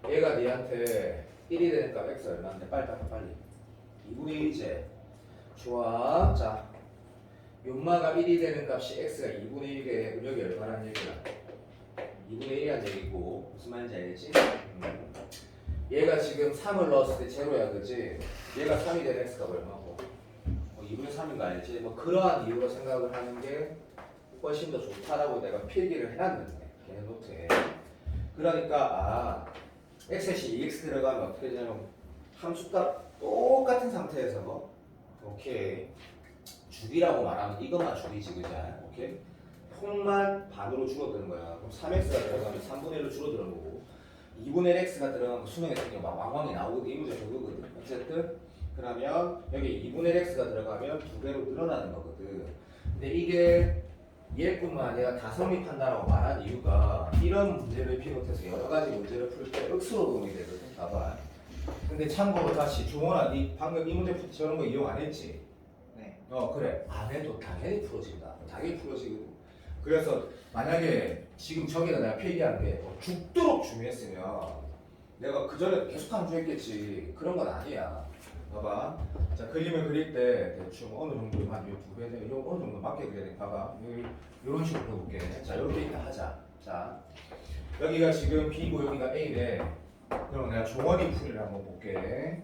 얘가 니한테 1이 되니까 x 얼마인데 빨리 2분의 1이지. 좋아. 자 요마가 1이 되는 값이 x가 2분의 1의 음력이 얼마라는 얘기야? 2분의 1이라는 얘기고 무슨 말인지 알겠지? 얘가 지금 3을 넣었을 때 제로야 그지? 얘가 3이 되는 x가 얼마고? 2분의 3인 거 알지? 뭐 그러한 이유로 생각을 하는 게 훨씬 더 좋다라고 내가 필기를 해놨는데 개념 노트에. 그러니까 x에 x 들어가면 어떻게 되냐면 함수값 똑같은 상태에서 오케이 주기라고 말하면 이것만 주기지 그자? 오케이? 폭만 반으로 줄어드는 거야. 그럼 3x가 들어가면 3분의 1로 줄어드는 거고 2분의 1 x가 들어가면 수능에 생기면 막 왕왕이 나오거든. 이 문제 저거거든. 어쨌든 그러면 여기 2분의 1 x가 들어가면 2배로 늘어나는 거거든. 근데 이게 얘뿐만 아니라 다성립한다라고 말한 이유가 이런 문제를 비롯해서 여러 가지 문제를 풀 때 억수로 도움이 되거든. 봐봐. 근데 참고로 다시 종원아, 니 방금 이 문제 풀 때 저런 거 이용 안 했지? 네. 그래. 안 해도 당연히 풀어진다. 당연히 풀어지거든. 그래서 만약에 지금 저기다 내가 필기한 게 죽도록 중요했으면 내가 그 전에 계속 강조했겠지. 그런 건 아니야. 봐봐. 자 그림을 그릴 때 대충 어느 정도 한 2배 어느 정도 맞게 그려야 돼. 봐봐. 이런 식으로 그려볼게. 자 이렇게 일단 하자. 자 여기가 지금 B고 여기가 A래. 그럼 내가 종원이 풀이를 한번 볼게.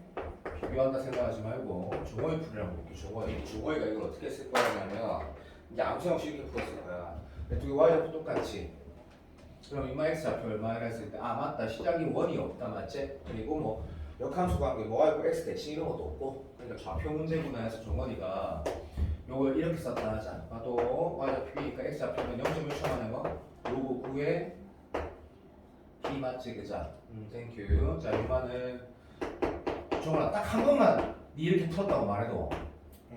비교한다 생각하지 말고 종원이 풀이를 한번 볼게. 종원이가 이걸 어떻게 쓸 거냐면 이제 아무 생각 없이 이렇게 풀었을 거야. 두 개 y좌표 똑같이. 그럼 이마 x 좌표 얼마나 했을 때 맞다 시작이 원이 없다 맞지? 그리고 뭐 역함수 관계 뭐 하고 x 대칭 이런 것도 없고 그러니까 좌표 문제구나 해서 종원이가 요걸 이렇게 썼다 하자. 봐도 y좌표 b니까 x 좌표는 0.1초 만에 뭐 요거 9에 b 맞지 그자? 땡큐. 자 요만은 종원아 딱 한 번만 니 이렇게 풀었다고 말해도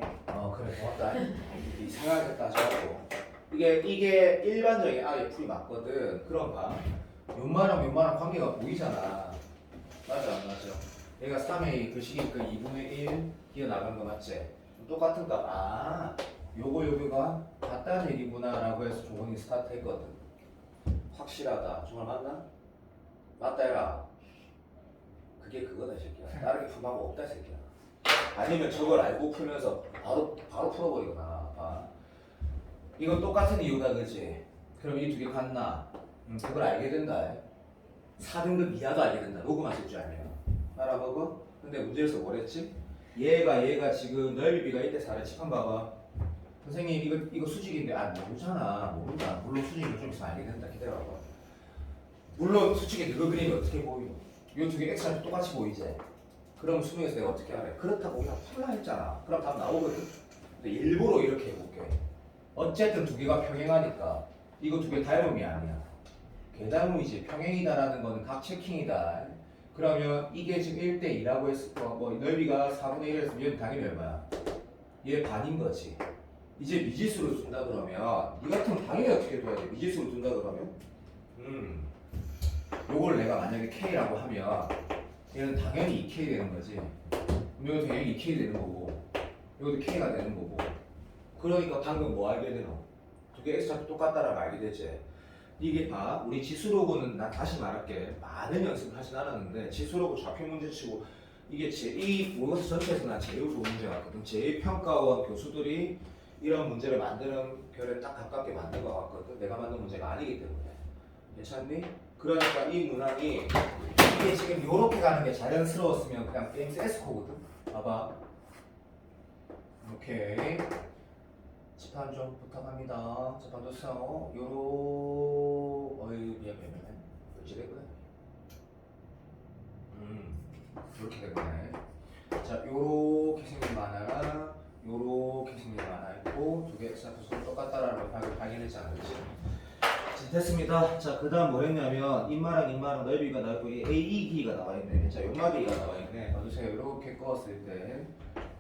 그래 고맙다. 이상하게 따져갖고 이게 일반적인 R의 풀이 맞거든. 그럼 봐. 요만한 관계가 보이잖아. 맞아 안 맞아? 얘가 3의 그 식이니까 2분의 1 기어 나간 거 맞지? 똑같은 값. 요거가 같다는 얘기구나 라고 해서 조건이 스타트 했거든. 확실하다. 정말 맞나? 맞다 해라. 그게 그거다 이 새끼야. 다르게 푼 방법 없다 이 새끼야. 아니면 저걸 알고 풀면서 바로 풀어버리거나. 이건 똑같은 이유다 그지? 그럼 이 두 개 같나? 그걸 알게 된다. 4등급 이하도 알게 된다. 녹음하실 줄 알면. 알아보고? 근데 문제에서 뭐랬지? 얘가 지금 넓이비가 1대 4를 칠판 봐봐. 선생님 이거 수직인데 모르잖아. 모른다. 물론 수직인 좀 있으면 알게 된다. 기다려봐. 물론 수직인데 그 그림이 어떻게 보여? 이 두 개 x랑 똑같이 보이지? 그럼 수능에서 내가 어떻게 하래? 그렇다고 그냥 풀라 했잖아. 그럼 답 나오거든. 근데 일부러 이렇게 해볼게. 어쨌든 두 개가 평행하니까 이거 두 개 닮음이 아니야. 개닮음이지. 평행이다라는 거는 각 체킹이다. 그러면 이게 지금 1대 2라고 했을 거, 뭐 넓이가 4분의 1에서 얘는 당연히 얼마야? 얘 반인 거지. 이제 미지수를 준다 그러면 이 같으면 당연히 어떻게 둬야 돼? 미지수를 준다 그러면 요걸 내가 만약에 K라고 하면 얘는 당연히 2K 되는 거지. 이것도 당연히 2K 되는 거고 이것도 K가 되는 거고. 그러니까 방금 뭐 알게 되노? 두 개 X랑 똑같다라고 알게 되지. 이게 봐. 우리 지수로고는 나 다시 말할게. 많은 연습을 하진 않았는데 지수로고 좌표 문제 치고 이게 이 모의고사 전체에서 난 제일 좋은 문제 같거든. 제일 평가원 교수들이 이런 문제를 만드는 결에 딱 가깝게 만든 것 같거든. 내가 만든 문제가 아니기 때문에. 괜찮니? 그러니까 이 문항이 이게 지금 요렇게 가는 게 자연스러웠으면 그냥 게임스 S코거든. 봐봐. 오케이. 집판 좀 부탁합니다. 집판 줬어요. 미안. 어찌 된 거야? 이렇게 된 거네. 자, 요렇게 생긴 거 하나랑 요렇게 생긴 거 하나 있고 두 개 X 앞에서 똑같다라는 걸 발견했잖아, 그렇지? 됐습니다. 자, 그 다음 뭐 했냐면 인마랑 넓이가 나왔고 AE 길이가 나와 있네. 자, 요마 길이가 나와 있네. 봐주세요. 이렇게 꺾었을 때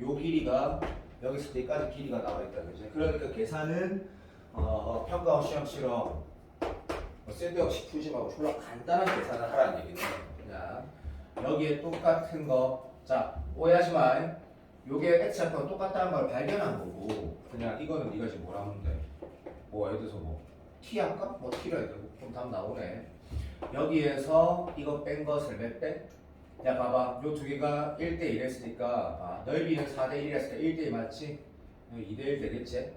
요 길이가 여기 있을 때까지 길이가 나와 있다, 그죠? 그러니까 계산은 평가원 시험처럼 쓸데없이 풀지 말고 졸라 간단한 계산을 하라는 얘기네. 그냥 여기에 똑같은 거, 자 오해하지 마. 요게 x랑 똑같다는 걸 발견한 거고, 그냥 이거는 네가 지금 뭐라 하면 돼? 뭐 예를 들어서 뭐 t 할까? 뭐 t로 해야 되고, 그럼 답 나오네. 여기에서 이거 뺀 것을 몇 배? 야 봐봐, 요 두 개가 1대1 했으니까 넓이는 4대1 했으니까 1대2 맞지? 2대1 되겠지?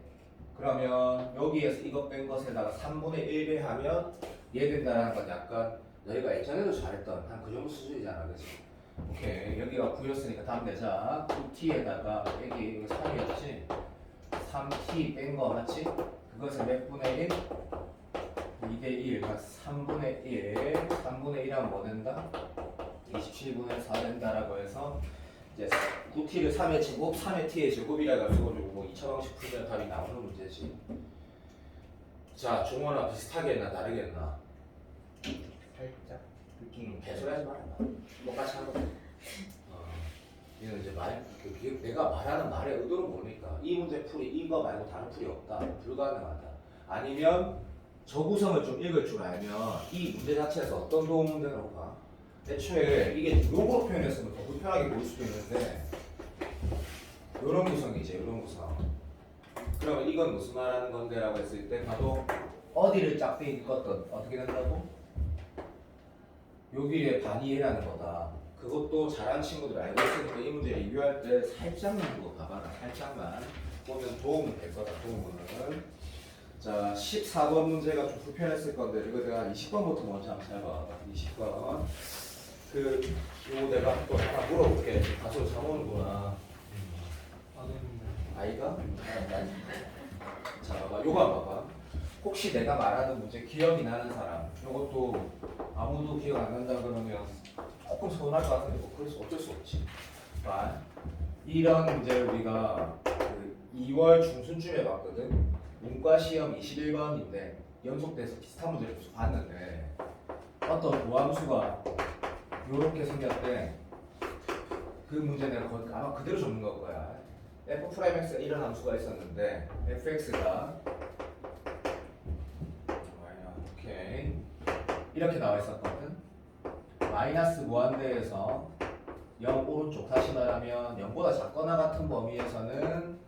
그러면 여기에서 이거 뺀 것에다가 3분의 1배 하면 얘 된다는 건 약간 너희가 예전에도 잘했던 한 그 정도 수준이잖아, 그치? 오케이, 여기가 9였으니까 다음 내자. 9t에다가 여기 3이었지? 3t 뺀 거 맞지? 그것을 몇 분의 1? 2대1, 그러니까 3분의 1. 3분의 1하면 뭐 된다? 27분의 4 된다라고 해서 이제 9t를 3의 제곱, 3의 t의 제곱이라 가지고 뭐 2차 방식 풀면 답이 나오는 문제지. 자, 종원아 비슷하게 했나 다르게 했나? 살짝 느낌. 배설하지 말아봐. 똑같이 하는 거야. 이는 이제 내가 말하는 말의 의도를 모르니까 이 문제 풀이 이거 말고 다른 풀이 없다. 불가능하다. 아니면 저 구성을 좀 읽을 줄 알면 이 문제 자체에서 어떤 도움은 되는 가 애초에 이게 요거로 표현했으면 더 불편하게 보일 수도 있는데 요런 구성이지, 요런 구성. 그러면 이건 무슨 말하는 건데 라고 했을 때 봐도 어디를 짝대기 껐던 어떻게 된다고? 여기에 반이 이해라는 거다. 그것도 잘하는 친구들 알고 있으니까 이 문제 리뷰할 때 살짝만 보고 봐봐라. 살짝만 보면 도움은 될 거다. 도움은. 자, 14번 문제가 좀 불편했을 건데 이거 내가 20번부터 먼저 한번 잘 봐. 20번. 요 내가 또 하나 물어볼게. 가서 잘 오는구나. 아이가? 자, 봐봐. 요거 한번 봐봐. 혹시 내가 말하는 문제 기억이 나는 사람, 요것도 아무도 기억 안 난다 그러면 조금 서운할 것 같은데 뭐 그래서 어쩔 수 없지. 이런 문제를 우리가 2월 중순쯤에 봤거든. 문과 시험 21번인데 연속돼서 비슷한 문제를 계속 봤는데 어떤 도함수가 요렇게 생겼대. 그 문제 내가 아마 그대로 적는 걸 거야. f'x가 이런 함수가 있었는데 fx가 오케이 이렇게 나와 있었거든. 마이너스 무한대에서 0 오른쪽, 다시 말하면 0보다 작거나 같은 범위에서는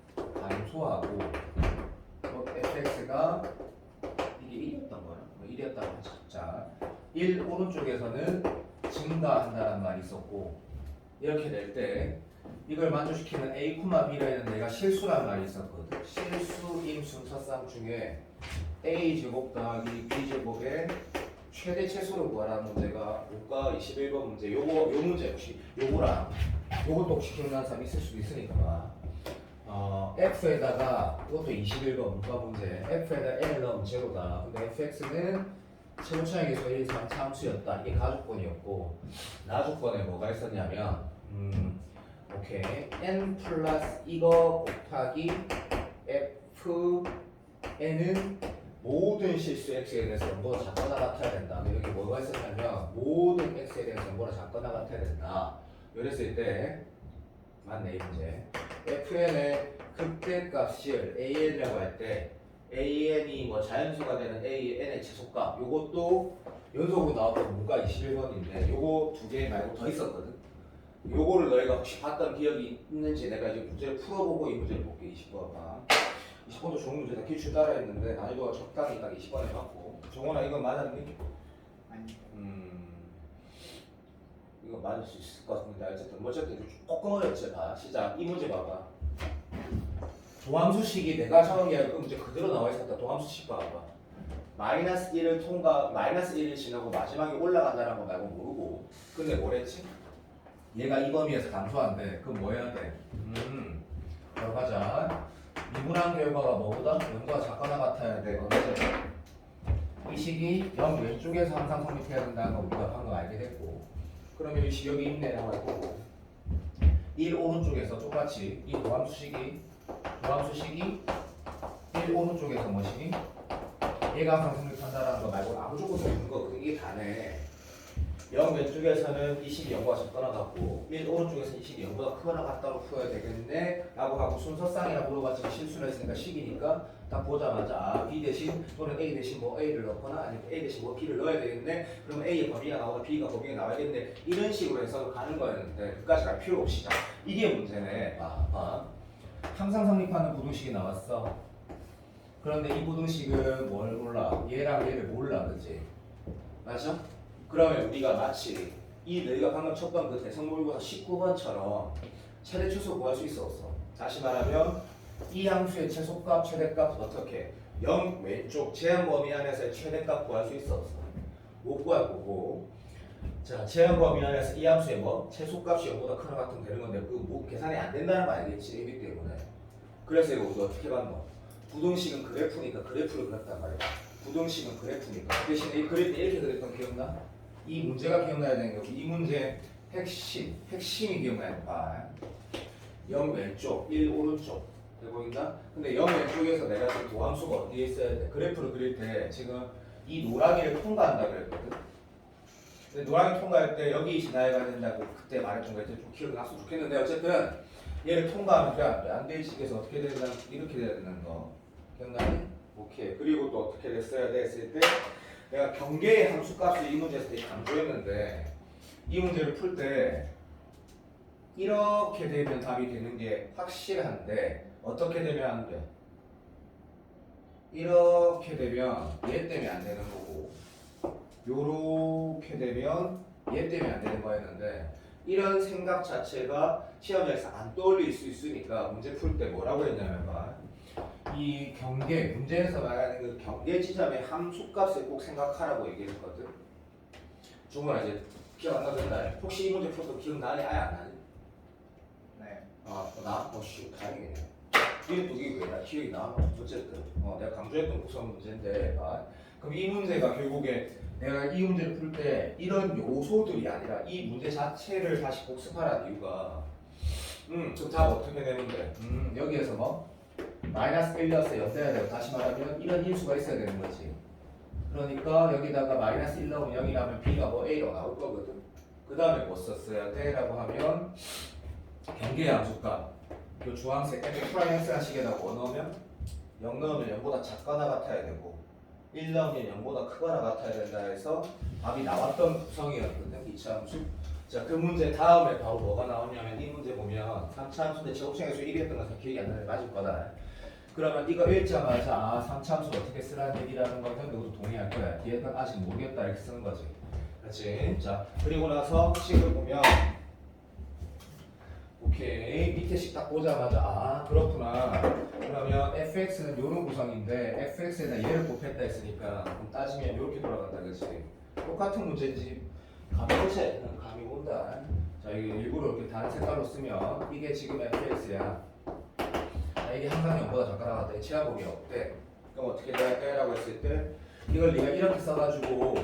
감소하고 또 fx가 이게 1이었던 거야. 1이었다고 하자. 자, 1 오른쪽에서는 증가한다는 말이 있었고 이렇게 될 때 이걸 만족시키는 a, b라는 내가 실수란 말이 있었거든. 실수임 순서쌍 중에 a 제곱 더하기 b 제곱의 최대 최소를 구하라는 문제가 문과 21번 문제. 요 문제 혹시 요거랑 요것도 혹시 기억나는 사람 있을 수도 있으니까 f에다가 이것도 21번 문과 문제. f에다 n을 넣으면 제로다. 근데 fx는 최고차의 계수가 1, 2, 3 함수였다. 이게 가족권이었고 나족권에 뭐가 있었냐면 오케이 n 플러스 이거 곱하기 f n은 모든 실수 x에 대해서 0보다 작거나 같아야 된다. 근데 여기 뭐가 있었냐면 모든 x에 대해서 0보다 작거나 같아야 된다. 이랬을 때 맞네 이 문제. fn의 극대값을 an이라고 할 때 an이 뭐 자연수가 되는 an의 최소값 요것도 연속으로 나왔던 문과 21번인데 요거 두 개 말고 더 있었거든. 요거를 너희가 혹시 봤던 기억이 있는지 내가 이제 문제를 풀어보고 이 문제를 볼게. 20번 봐. 20번도 좋은 문제다. 기출 따라 했는데 난이도가 적당히 딱 20번 해봤고. 정원아 이거 맞았니? 아니. 이거 맞을 수 있을 것 같은데 어쨌든 조금 어렵지. 봐. 시작. 이 문제 봐봐. 도함수식이 내가 정하게 그 문제 그대로 나와 있었다. 도함수식 봐봐. 마이너스 1을 마이너스 1을 지나고 마지막에 올라간다는 거 말고 모르고. 근데 뭐랬지? 얘가 이 범위에서 감소한대. 그럼 뭐 해야 돼? 바로 가자. 미분한 결과가 뭐보다? 0보다 작거나 같아야 돼. 이 식이 0 왼쪽에서 항상 성립해야 된다는 거 우리가 방금 알게 됐고. 그러면 이 식 여기 있네라고 할 거고. 1 오른쪽에서 똑같이 이 도함수식이 1 오른쪽에서 뭐시? 얘가 항상 성립한다는 거 말고 아무 조건도 없는 거거든. 이게 다네. 0 왼쪽에서는 이 식이 0보다 작거나 같고 1 오른쪽에서는 이 식이 0보다 크거나 같다고 풀어야 되겠네 라고 하고 순서쌍이라 물어봤지만 실수를 했으니까 식이니까 딱 보자마자 아, B 대신 또는 A 대신 뭐 A를 넣거나 아니면 A 대신 뭐 B를 넣어야 되겠네. 그러면 A의 범위가 나오거나 B가 범위가 나와야겠네. 이런 식으로 해서 가는 거였는데 그까지 갈 필요 없이 자 이게 문제네. 봐. 항상 성립하는 부등식이 나왔어. 그런데 이 부등식은 뭘 몰라? 얘랑 얘를 몰라. 그치? 맞아? 그러면 우리가 마치 이 너희가 방금 쳤던 그 대성모의고사 19번처럼 최대 최소 구할 수 있었어. 다시 말하면 이 함수의 최소값, 최대값 어떻게? 0 왼쪽 제한 범위 안에서의 최대값 구할 수 있었어. 못 구할 거고. 자, 제한 범위 안에서 이 함수의 뭐 최소값이 0보다 크거나 같으면 되는 건데 그 뭐 계산이 안 된다는 거 알겠지? 이기 때문에. 그래서 이거 우리가 어떻게 봤노? 부등식은 그래프니까 그래프를 그렸단 말이야. 부등식은 그래프니까. 그 대신에 이 그릴 때 이렇게 그렸던 기억나? 이 문제가 기억나야 되는 거고 이 문제 핵심이 기억나야 돼. 0 왼쪽, 1 오른쪽 돼 보인다? 근데 0 왼쪽에서 내가 지금 도함수가 어디에 있어야 돼? 그래프를 그릴 때 지금 이 노랑이를 통과한다 그랬거든. 근데 노랑이 통과할 때 여기 지나가야 된다고 그때 말했던 거 이제 좀 기억났으면 좋겠는데 어쨌든 얘를 통과하면 안 되지. 그래서 어떻게 된다? 이렇게 돼야 되는 거 기억나니? 오케이. 그리고 또 어떻게 됐어야 돼? 했을 때 내가 경계의 함수값을 이 문제에서 되게 강조했는데 이 문제를 풀 때 이렇게 되면 답이 되는 게 확실한데 어떻게 되면 안 돼? 이렇게 되면 얘 때문에 안 되는 거고 요렇게 되면 얘 때문에 안 되는 거였는데 이런 생각 자체가 시험에서 안 떠올릴 수 있으니까 문제 풀 때 뭐라고 했냐면 이 경계, 문제에서 말하는 그 경계 지점의 함수값을 꼭 생각하라고 얘기했거든. 중간에 이제 기억 안 나던다. 혹시 이 문제 풀어도 기억나니? 아예 안 나니? 네. 나? 씨, 다행이네. 이게 왜 나 기억이 나? 어쨌든 내가 강조했던 우선 문제인데 그럼 이 문제가 결국에 내가 이 문제를 풀 때 이런 요소들이 아니라 이 문제 자체를 다시 복습하라는 이유가 그럼 답 어떻게 되는데? 여기에서 뭐? 마이너스 1넣었어요. 연대야 되고 다시 말하면 이런 인수가 있어야 되는 거지. 그러니까 여기다가 마이너스 1 넣으면 0이라면 b가 뭐 a로 나올 거거든. 그 다음에 뭐 썼어야 돼? 라고 하면 경계의 함수값 요 주황색 f 프라임 x라는 식에다가 5 넣으면 0 넣으면 0보다 작거나 같아야 되고 1 넣으면 0보다 크거나 같아야 된다 해서 답이 나왔던 구성이었거든 2차 함수. 자, 그 문제 다음에 바로 뭐가 나오냐면 이 문제 보면 3차 함수인데 제곱층에서 1이었던 건 기억이 안 나는데 맞을 거다. 그러면 이거 읽자마자 아 3차 함수 어떻게 쓰라는 얘기라는 거는 너도 동의할 거야. 뒤에는 아직 모르겠다 이렇게 쓰는 거지. 그렇지? 자, 그리고 나서 식을 보면 오케이 밑에 식 딱 보자마자 아 그렇구나. 그러면 fx는 요런 구성인데 fx에다 얘를 곱했다 했으니까 그럼 따지면 이렇게 돌아간다 그렇지? 똑같은 문제지 감이 감이 온다. 자 이게 일부러 이렇게 다른 색깔로 쓰면 이게 지금 fx야. 이게 항상 0보다 작거나 같다. 치아범위 없대. 그럼 어떻게 돼야 돼? 라고 했을 때 이걸 네가 이렇게 써가지고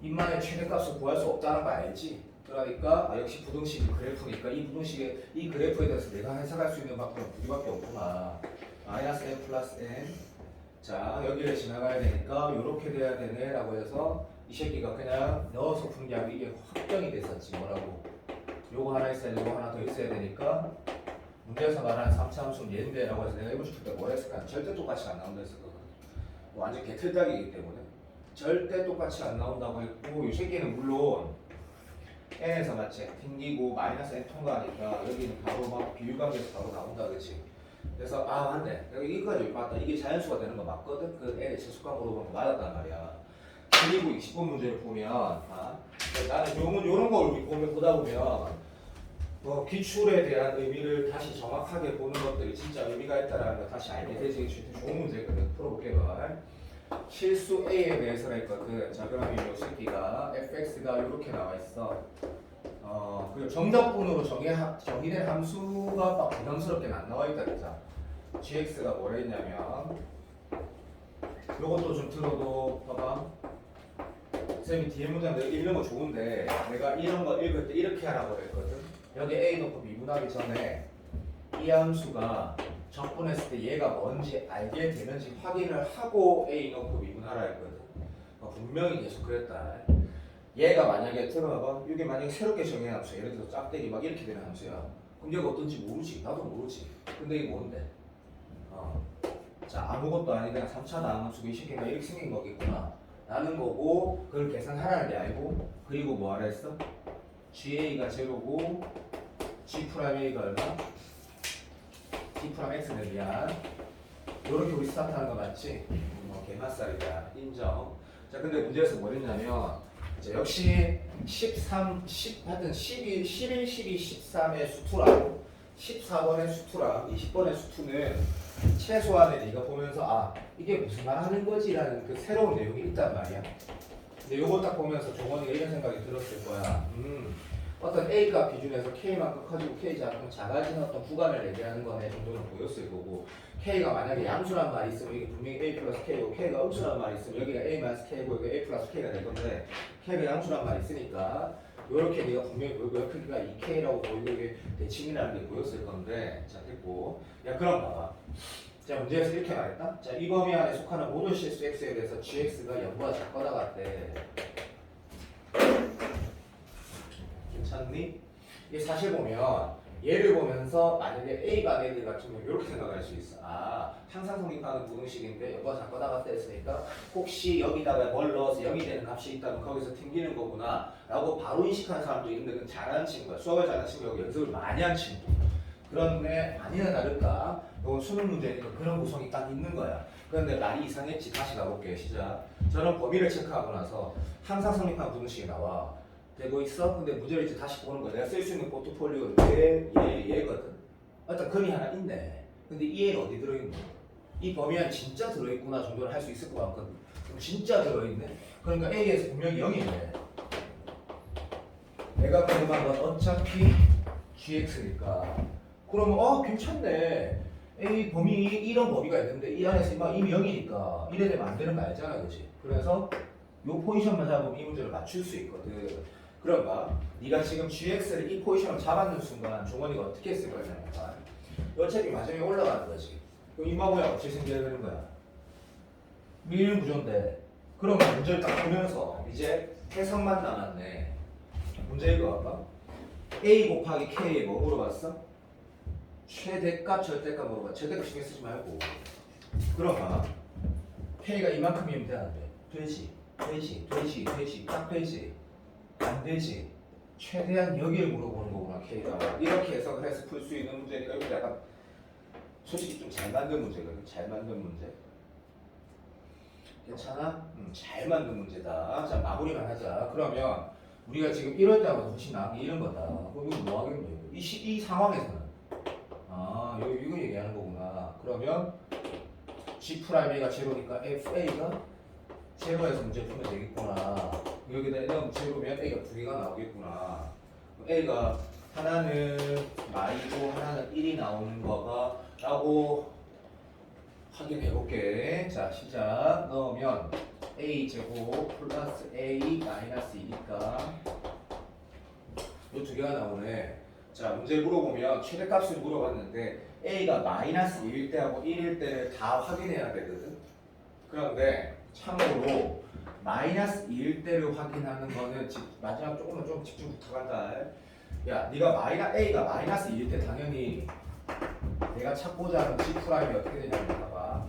인마의 최대값을 구할 수 없다는 거 알지? 그러니까 역시 부등식이 그래프니까 이 부등식의 이 그래프에 대해서 내가 해석할 수 있는 방법은 두 개밖에 없구나. 마이너스 n 플러스 n. 자 여기를 지나가야 되니까 이렇게 돼야 되네 라고 해서 이 새끼가 그냥 넣어서 푼 게 아니고 이게 확정이 됐었지. 뭐라고? 요거 하나 있어야 되고 하나 더 있어야 되니까 문제에서 말하는 3차 함수는 얘인데 라고 해서 내가 해보고 싶을 때 뭐 했을까? 절대 똑같이 안 나온다 했었거든. 완전 개틀딱이기 때문에 절대 똑같이 안 나온다고 했고 이 새끼는 물론 n에서 맞지? 튕기고 마이너스 n 통과하니까 여기는 바로 막 비율관계에서 바로 나온다 그렇지? 그래서 아 맞네 여기까지 맞다 이게 자연수가 되는 거 맞거든? 그 n의 최소값으로 보면 맞았단 말이야. 그리고 20번 문제를 보면 나는 요런 걸 보다 보면 뭐 기출에 대한 의미를 다시 정확하게 보는 것들이 진짜 의미가 있다라는 걸 다시 알게 되지. 좋은 문제거든. 풀어볼게요. 실수 A에 대해서 했거든. 자 그러면 이 새끼가 fx가 이렇게 나와 있어. 그리고 정적분으로 정의된 함수가 막 부담스럽게는 안 나와 있다 그자. gx가 뭐라 했냐면 요것도 좀 들어도 봐봐. 선생님이 뒤에 문장 내가 읽는 거 좋은데 내가 이런 거 읽을 때 이렇게 하라고 했거든. 여기 a 놓고 미분하기 전에 이 함수가 적분했을 때 얘가 뭔지 알게 되는지 확인을 하고 a 놓고 미분하라 했거든. 분명히 계속 그랬다. 얘가 만약에 들어봐 이게 만약에 새롭게 정의한 함수 예를 들어서 짝대기 막 이렇게 되는 함수야. 그럼 얘가 어떤지 모르지. 나도 모르지. 근데 이게 뭔데? 자 아무것도 아닌 그냥 3차 다항함수가 이 새끼가 이렇게 생긴 거겠구나 라는 거고 그걸 계산하라는 게 아니고 그리고 뭐 하라 했어? GA가 제로고 G'A가 얼마? G'X는 미안 요렇게 우리 스타트하는 거 맞지? 개맛살이다 인정. 자 근데 문제에서 뭐 했냐면 이제 역시 11, 12, 13의 수투랑 14번의 수투랑 20번의 수투는 최소한의 네가 보면서 아 이게 무슨 말 하는 거지 라는 그 새로운 내용이 있단 말이야. 근데 요거 딱 보면서 종원이가 이런 생각이 들었을 거야. 어떤 A값 기준에서 K만큼 커지고 K 작으면 작아지는 어떤 구간을 얘기하는 거네 정도는 보였을 거고 K가 만약에 양수란 말이 있으면 이게 분명히 A 플러스 K고 K가 음수란 말이 있으면 여기가 A 마이너스 K고 여기가 A 플러스 K가 될 건데 K가 양수란 말이 있으니까 요렇게 네가 분명히 보이고 크기가 2K라고 보이고 이게 대칭이라는 게 보였을 건데 자 됐고 야 그럼 봐봐. 자 문제에서 이렇게 말했다. 자 이 범위 안에 속하는 모든 실수 x에 대해서 gx가 0보다 작거나 같대. 괜찮니? 이게 사실 보면 얘를 보면서 만약에 A가 애들 같으면 이렇게 생각할 수 있어. 아 항상 성립하는 부등식인데 0보다 작거나 같다 했으니까 혹시 여기다가 뭘 넣어서 0이 되는 값이 있다면 거기서 튕기는 거구나 라고 바로 인식하는 사람도 있는데 그건 잘하는 친구야. 수업을 잘하는 친구하고 연습을 많이 한 친구. 그런데 아니나 다를까 이건 수능 문제니까 그런 구성이 딱 있는 거야. 그런데 말이 이상했지. 다시 가볼게요. 시작. 저는 범위를 체크하고 나서 항상 성립한 부등식이 나와. 되고 있어? 근데 문제를 이제 다시 보는 거야. 내가 쓸 수 있는 포트폴리오는 얘거든. 일단 근이 하나 있네. 근데 이 얘는 어디 들어있노? 이 범위 안에 진짜 들어있구나 정도는 할 수 있을 것 같거든. 그럼 진짜 들어있네? 그러니까 A에서 분명히 0이네. 내가 궁금한 건 어차피 GX니까. 그러면 괜찮네. A 범위 이런 범위가 있는데 이 안에서 이미 0이니까 이래 되면 안 되는 거 알잖아, 그렇지? 그래서 요 포지션만 잡으면 이 문제를 맞출 수 있거든. 그러니까 네가 지금 GX를 이 포지션을 잡았는 순간 종원이가 어떻게 했을 거냐니까. 어차피 마지막에 올라가는 거지. 그럼 이 마모양 어떻게 생겨야 되는 거야? 밀 구조인데. 그러면 문제를 딱 보면서 이제 해석만 남았네. 문제 이거 봐봐. A 곱하기 K에 뭐 물어봤어? 최대값 절대값 물어봐. 절대값 신경 쓰지 말고. 그러면 K가 이만큼이면 되는데 되지 딱 되지 안 되지. 최대한 여기를 물어보는 거구나 K가. 이렇게 해석을 해서 풀 수 있는 문제니까 이거 약간 솔직히 좀 잘 만든 문제거든. 잘 만든 문제. 괜찮아? 잘 만든 문제다. 자 마무리만 하자. 그러면 우리가 지금 이럴 때하고 훨씬 나은 게 이런 거다. 그럼 이거 뭐 하겠노? 이 상황에서는 이거 얘기하는 거구나. 그러면 G'A가 제로니까 FA가 제로에서 문제 풀면 되겠구나. 여기다 N은 제로면 A가 두 개가 나오겠구나. A가 하나는 마이고 하나는 1이 나오는 거가 라고 확인해 볼게. 자 시작. 넣으면 A 제곱 플러스 A 마이너스 2니까 이 두 개가 나오네. 자 문제 물어보면 최대값을 물어봤는데 A가 마이너스 2일 때하고 1일 때를 다 확인해야 되거든. 그런데 참고로 마이너스 2일 때를 확인하는 거는 마지막 조금만 좀 집중 부탁한다. 야 네가 A가 마이너스 2일 때 당연히 내가 찾고자 하는 G 프라임이 어떻게 되냐면 봐봐.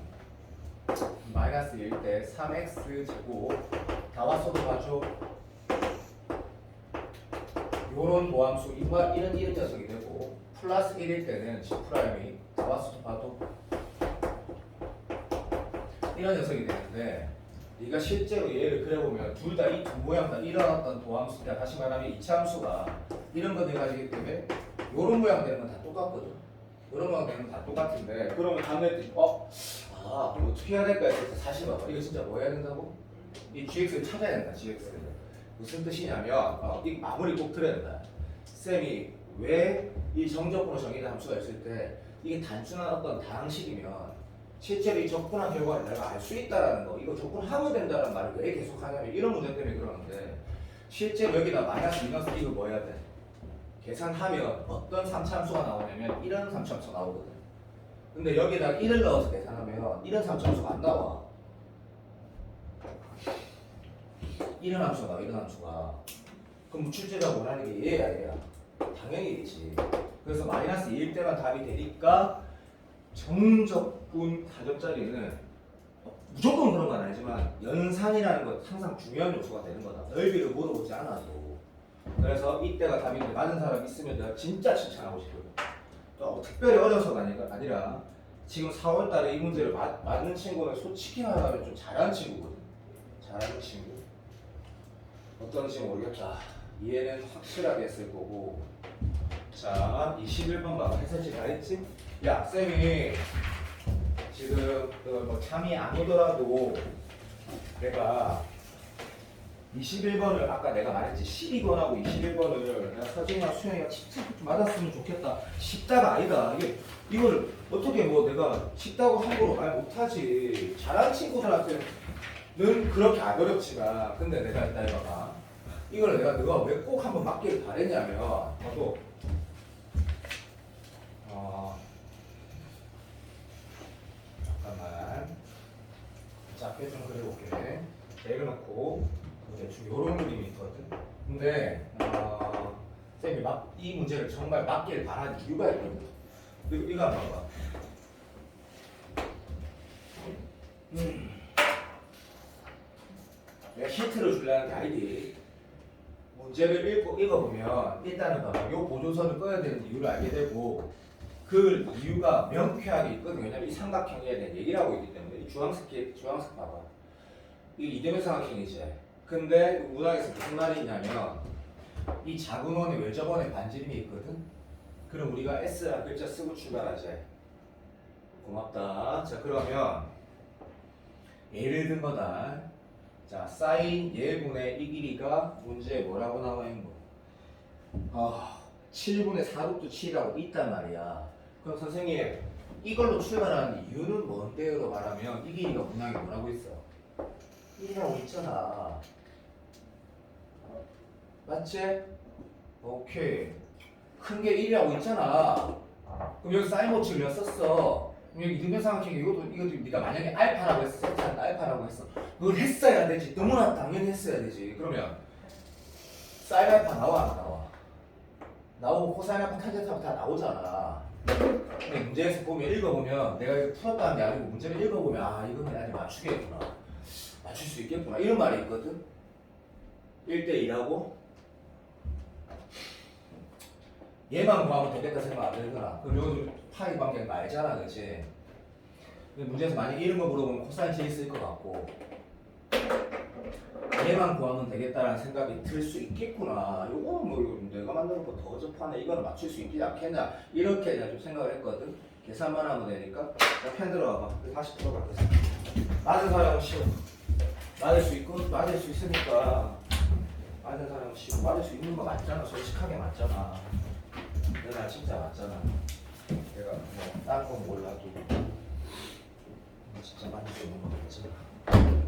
마이너스 1일 때 3x 제곱 다 왔어도 봐줘. 요런 도함수 이런 녀석이 되고 플러스 1일 때는 G 프라임이 다 왔어도 봐도 이런 녀석이 되는데 네가 실제로 얘를 그려보면 둘 다 이 두 모양 다 일어났던 도함수다. 다시 말하면 이차함수가 이런 거 돼가지기 때문에 요런 모양 되는 건 다 똑같거든. 요런 모양 되는 건 다 똑같은데 그러면 다음에 어떻게 해야 될까 해서 사실 봐봐. 이거 진짜 뭐 해야 된다고? 이 GX를 찾아야 된다. GX를 무슨 뜻이냐면 이 마무리 꼭 들어야 된다. 쌤이 왜 이 정적분호 정의된 함수가 있을 때 이게 단순한 어떤 다항식이면 실제로 이 적분한 결과를 내가 알 수 있다라는 거, 이거 적분하면 된다는 말을 왜 계속 하냐면 이런 문제 때문에 그러는데 실제로 여기다 마이너스 마이너스 이거 뭐 해야 돼? 계산하면 어떤 3차함수가 나오냐면 이런 3차함수가 나오거든. 근데 여기다 1을 넣어서 계산하면 이런 3차함수가 안 나와. 이런 함수가 나와, 이런 함수가. 그럼 출제자가 원하는 게 얘야. 당연히 얘지. 그래서 마이너스 2일 때만 답이 되니까 정적분 가정자리는 무조건 그런 건 아니지만 연산이라는 건 항상 중요한 요소가 되는 거다. 넓이를 물어보지 않아도. 그래서 이때가 답인데 맞은 사람 있으면 내가 진짜 칭찬하고 싶거든. 또 특별히 어려서가 아니라 지금 4월달에 이 문제를 맞는 친구는 솔직히 말하면 좀 잘하는 친구거든. 잘하는 친구. 어떤지 모르겠다. 이해는 확실하게 했을 거고. 자, 21번 봐봐. 해설지 다 했지? 야, 쌤이 지금 뭐 잠이 안 오더라도 내가 21번을 아까 내가 말했지 12번하고 21번을 내가 서진이랑 수영이가 진짜 좀 맞았으면 좋겠다. 쉽다가 아니다. 이걸 어떻게 뭐 내가 쉽다고 함부로 말 못하지. 잘하는 친구들한테는 그렇게 안 어렵지만 근데 내가 이따 해봐봐. 이걸 내가 너가 왜 꼭 한번 맞기를 바랬냐면 나도 잠깐만 작게 좀 그려볼게. 내려놓고 대충 요런 그림이 있거든. 근데 쌤이 이 문제를 정말 맞기를 바라는 이유가 있거든. 이거 한번 봐봐. 내가 힌트를 주려는 게 아니지. 문제를 읽어보면 일단은 봐봐. 요 보조선을 꺼야 되는 이유를 알게 되고 그 이유가 명쾌하게 있거든. 왜냐면 이 삼각형에 대한 얘기를 하고 있기 때문에 이 주황색 봐봐. 이게 이등변 삼각형이지. 근데 문학에서 무슨 말이 있냐면 이 작은 원의 외접원의 반지름이 있거든. 그럼 우리가 S라는 글자 쓰고 출발하지. 고맙다. 자 그러면 예를 든 거다. 자 사인 예분의 이 길이가 문제에 뭐라고 나와 있는 거? 7분의 4루트 7이라고 있단 말이야. 그럼 선생님 이걸로 출발하는 이유는 뭔데요? 말하면 이 길이가 문항에 뭐라고 있어? 1이라고 있잖아. 맞지? 오케이. 큰 게 1이라고 있잖아. 그럼 여기 사인 법칙을 왜 썼어? 그럼 여기 이등변 삼각형 이것도 네가 만약에 알파라고 했어. 알파라고 했어. 그걸 했어야 되지. 너무나 당연히 했어야 되지. 그러면 사인 알파 나와 안 나와? 나오고 코사인 알파 탄젠트 알파 다 나오잖아. 근데 문제에서 보면 읽어보면 내가 이거 풀었다는 게 아니고 문제를 읽어보면 아 이거는 아직 맞추겠구나. 맞출 수 있겠구나. 이런 말이 있거든. 1대2라고 얘만 구하면 되겠다 생각 안 들거나 그럼 여기 파이 관계는 알잖아 그치? 근데 문제에서 만약 이런 거 물어보면 코사인 제일 쓸 것 같고 얘만 구하면 되겠다라는 생각이 들 수 있겠구나. 요거는 뭐 이거 내가 만드는 거 더 접하네. 이거는 맞출 수 있지 않겠냐. 이렇게 내가 좀 생각을 했거든. 계산만 하면 되니까. 자, 펜 들어와봐. 다시 들어가겠어. 맞은 사람은 쉬워. 맞을 수 있고 맞을 수 있으니까 맞은 사람은 쉬워. 맞을 수 있는 거 맞잖아. 솔직하게 맞잖아. 내가 진짜 맞잖아. 내가 뭐 딴 건 몰라도 진짜 맞을 수 있는 거 맞잖아.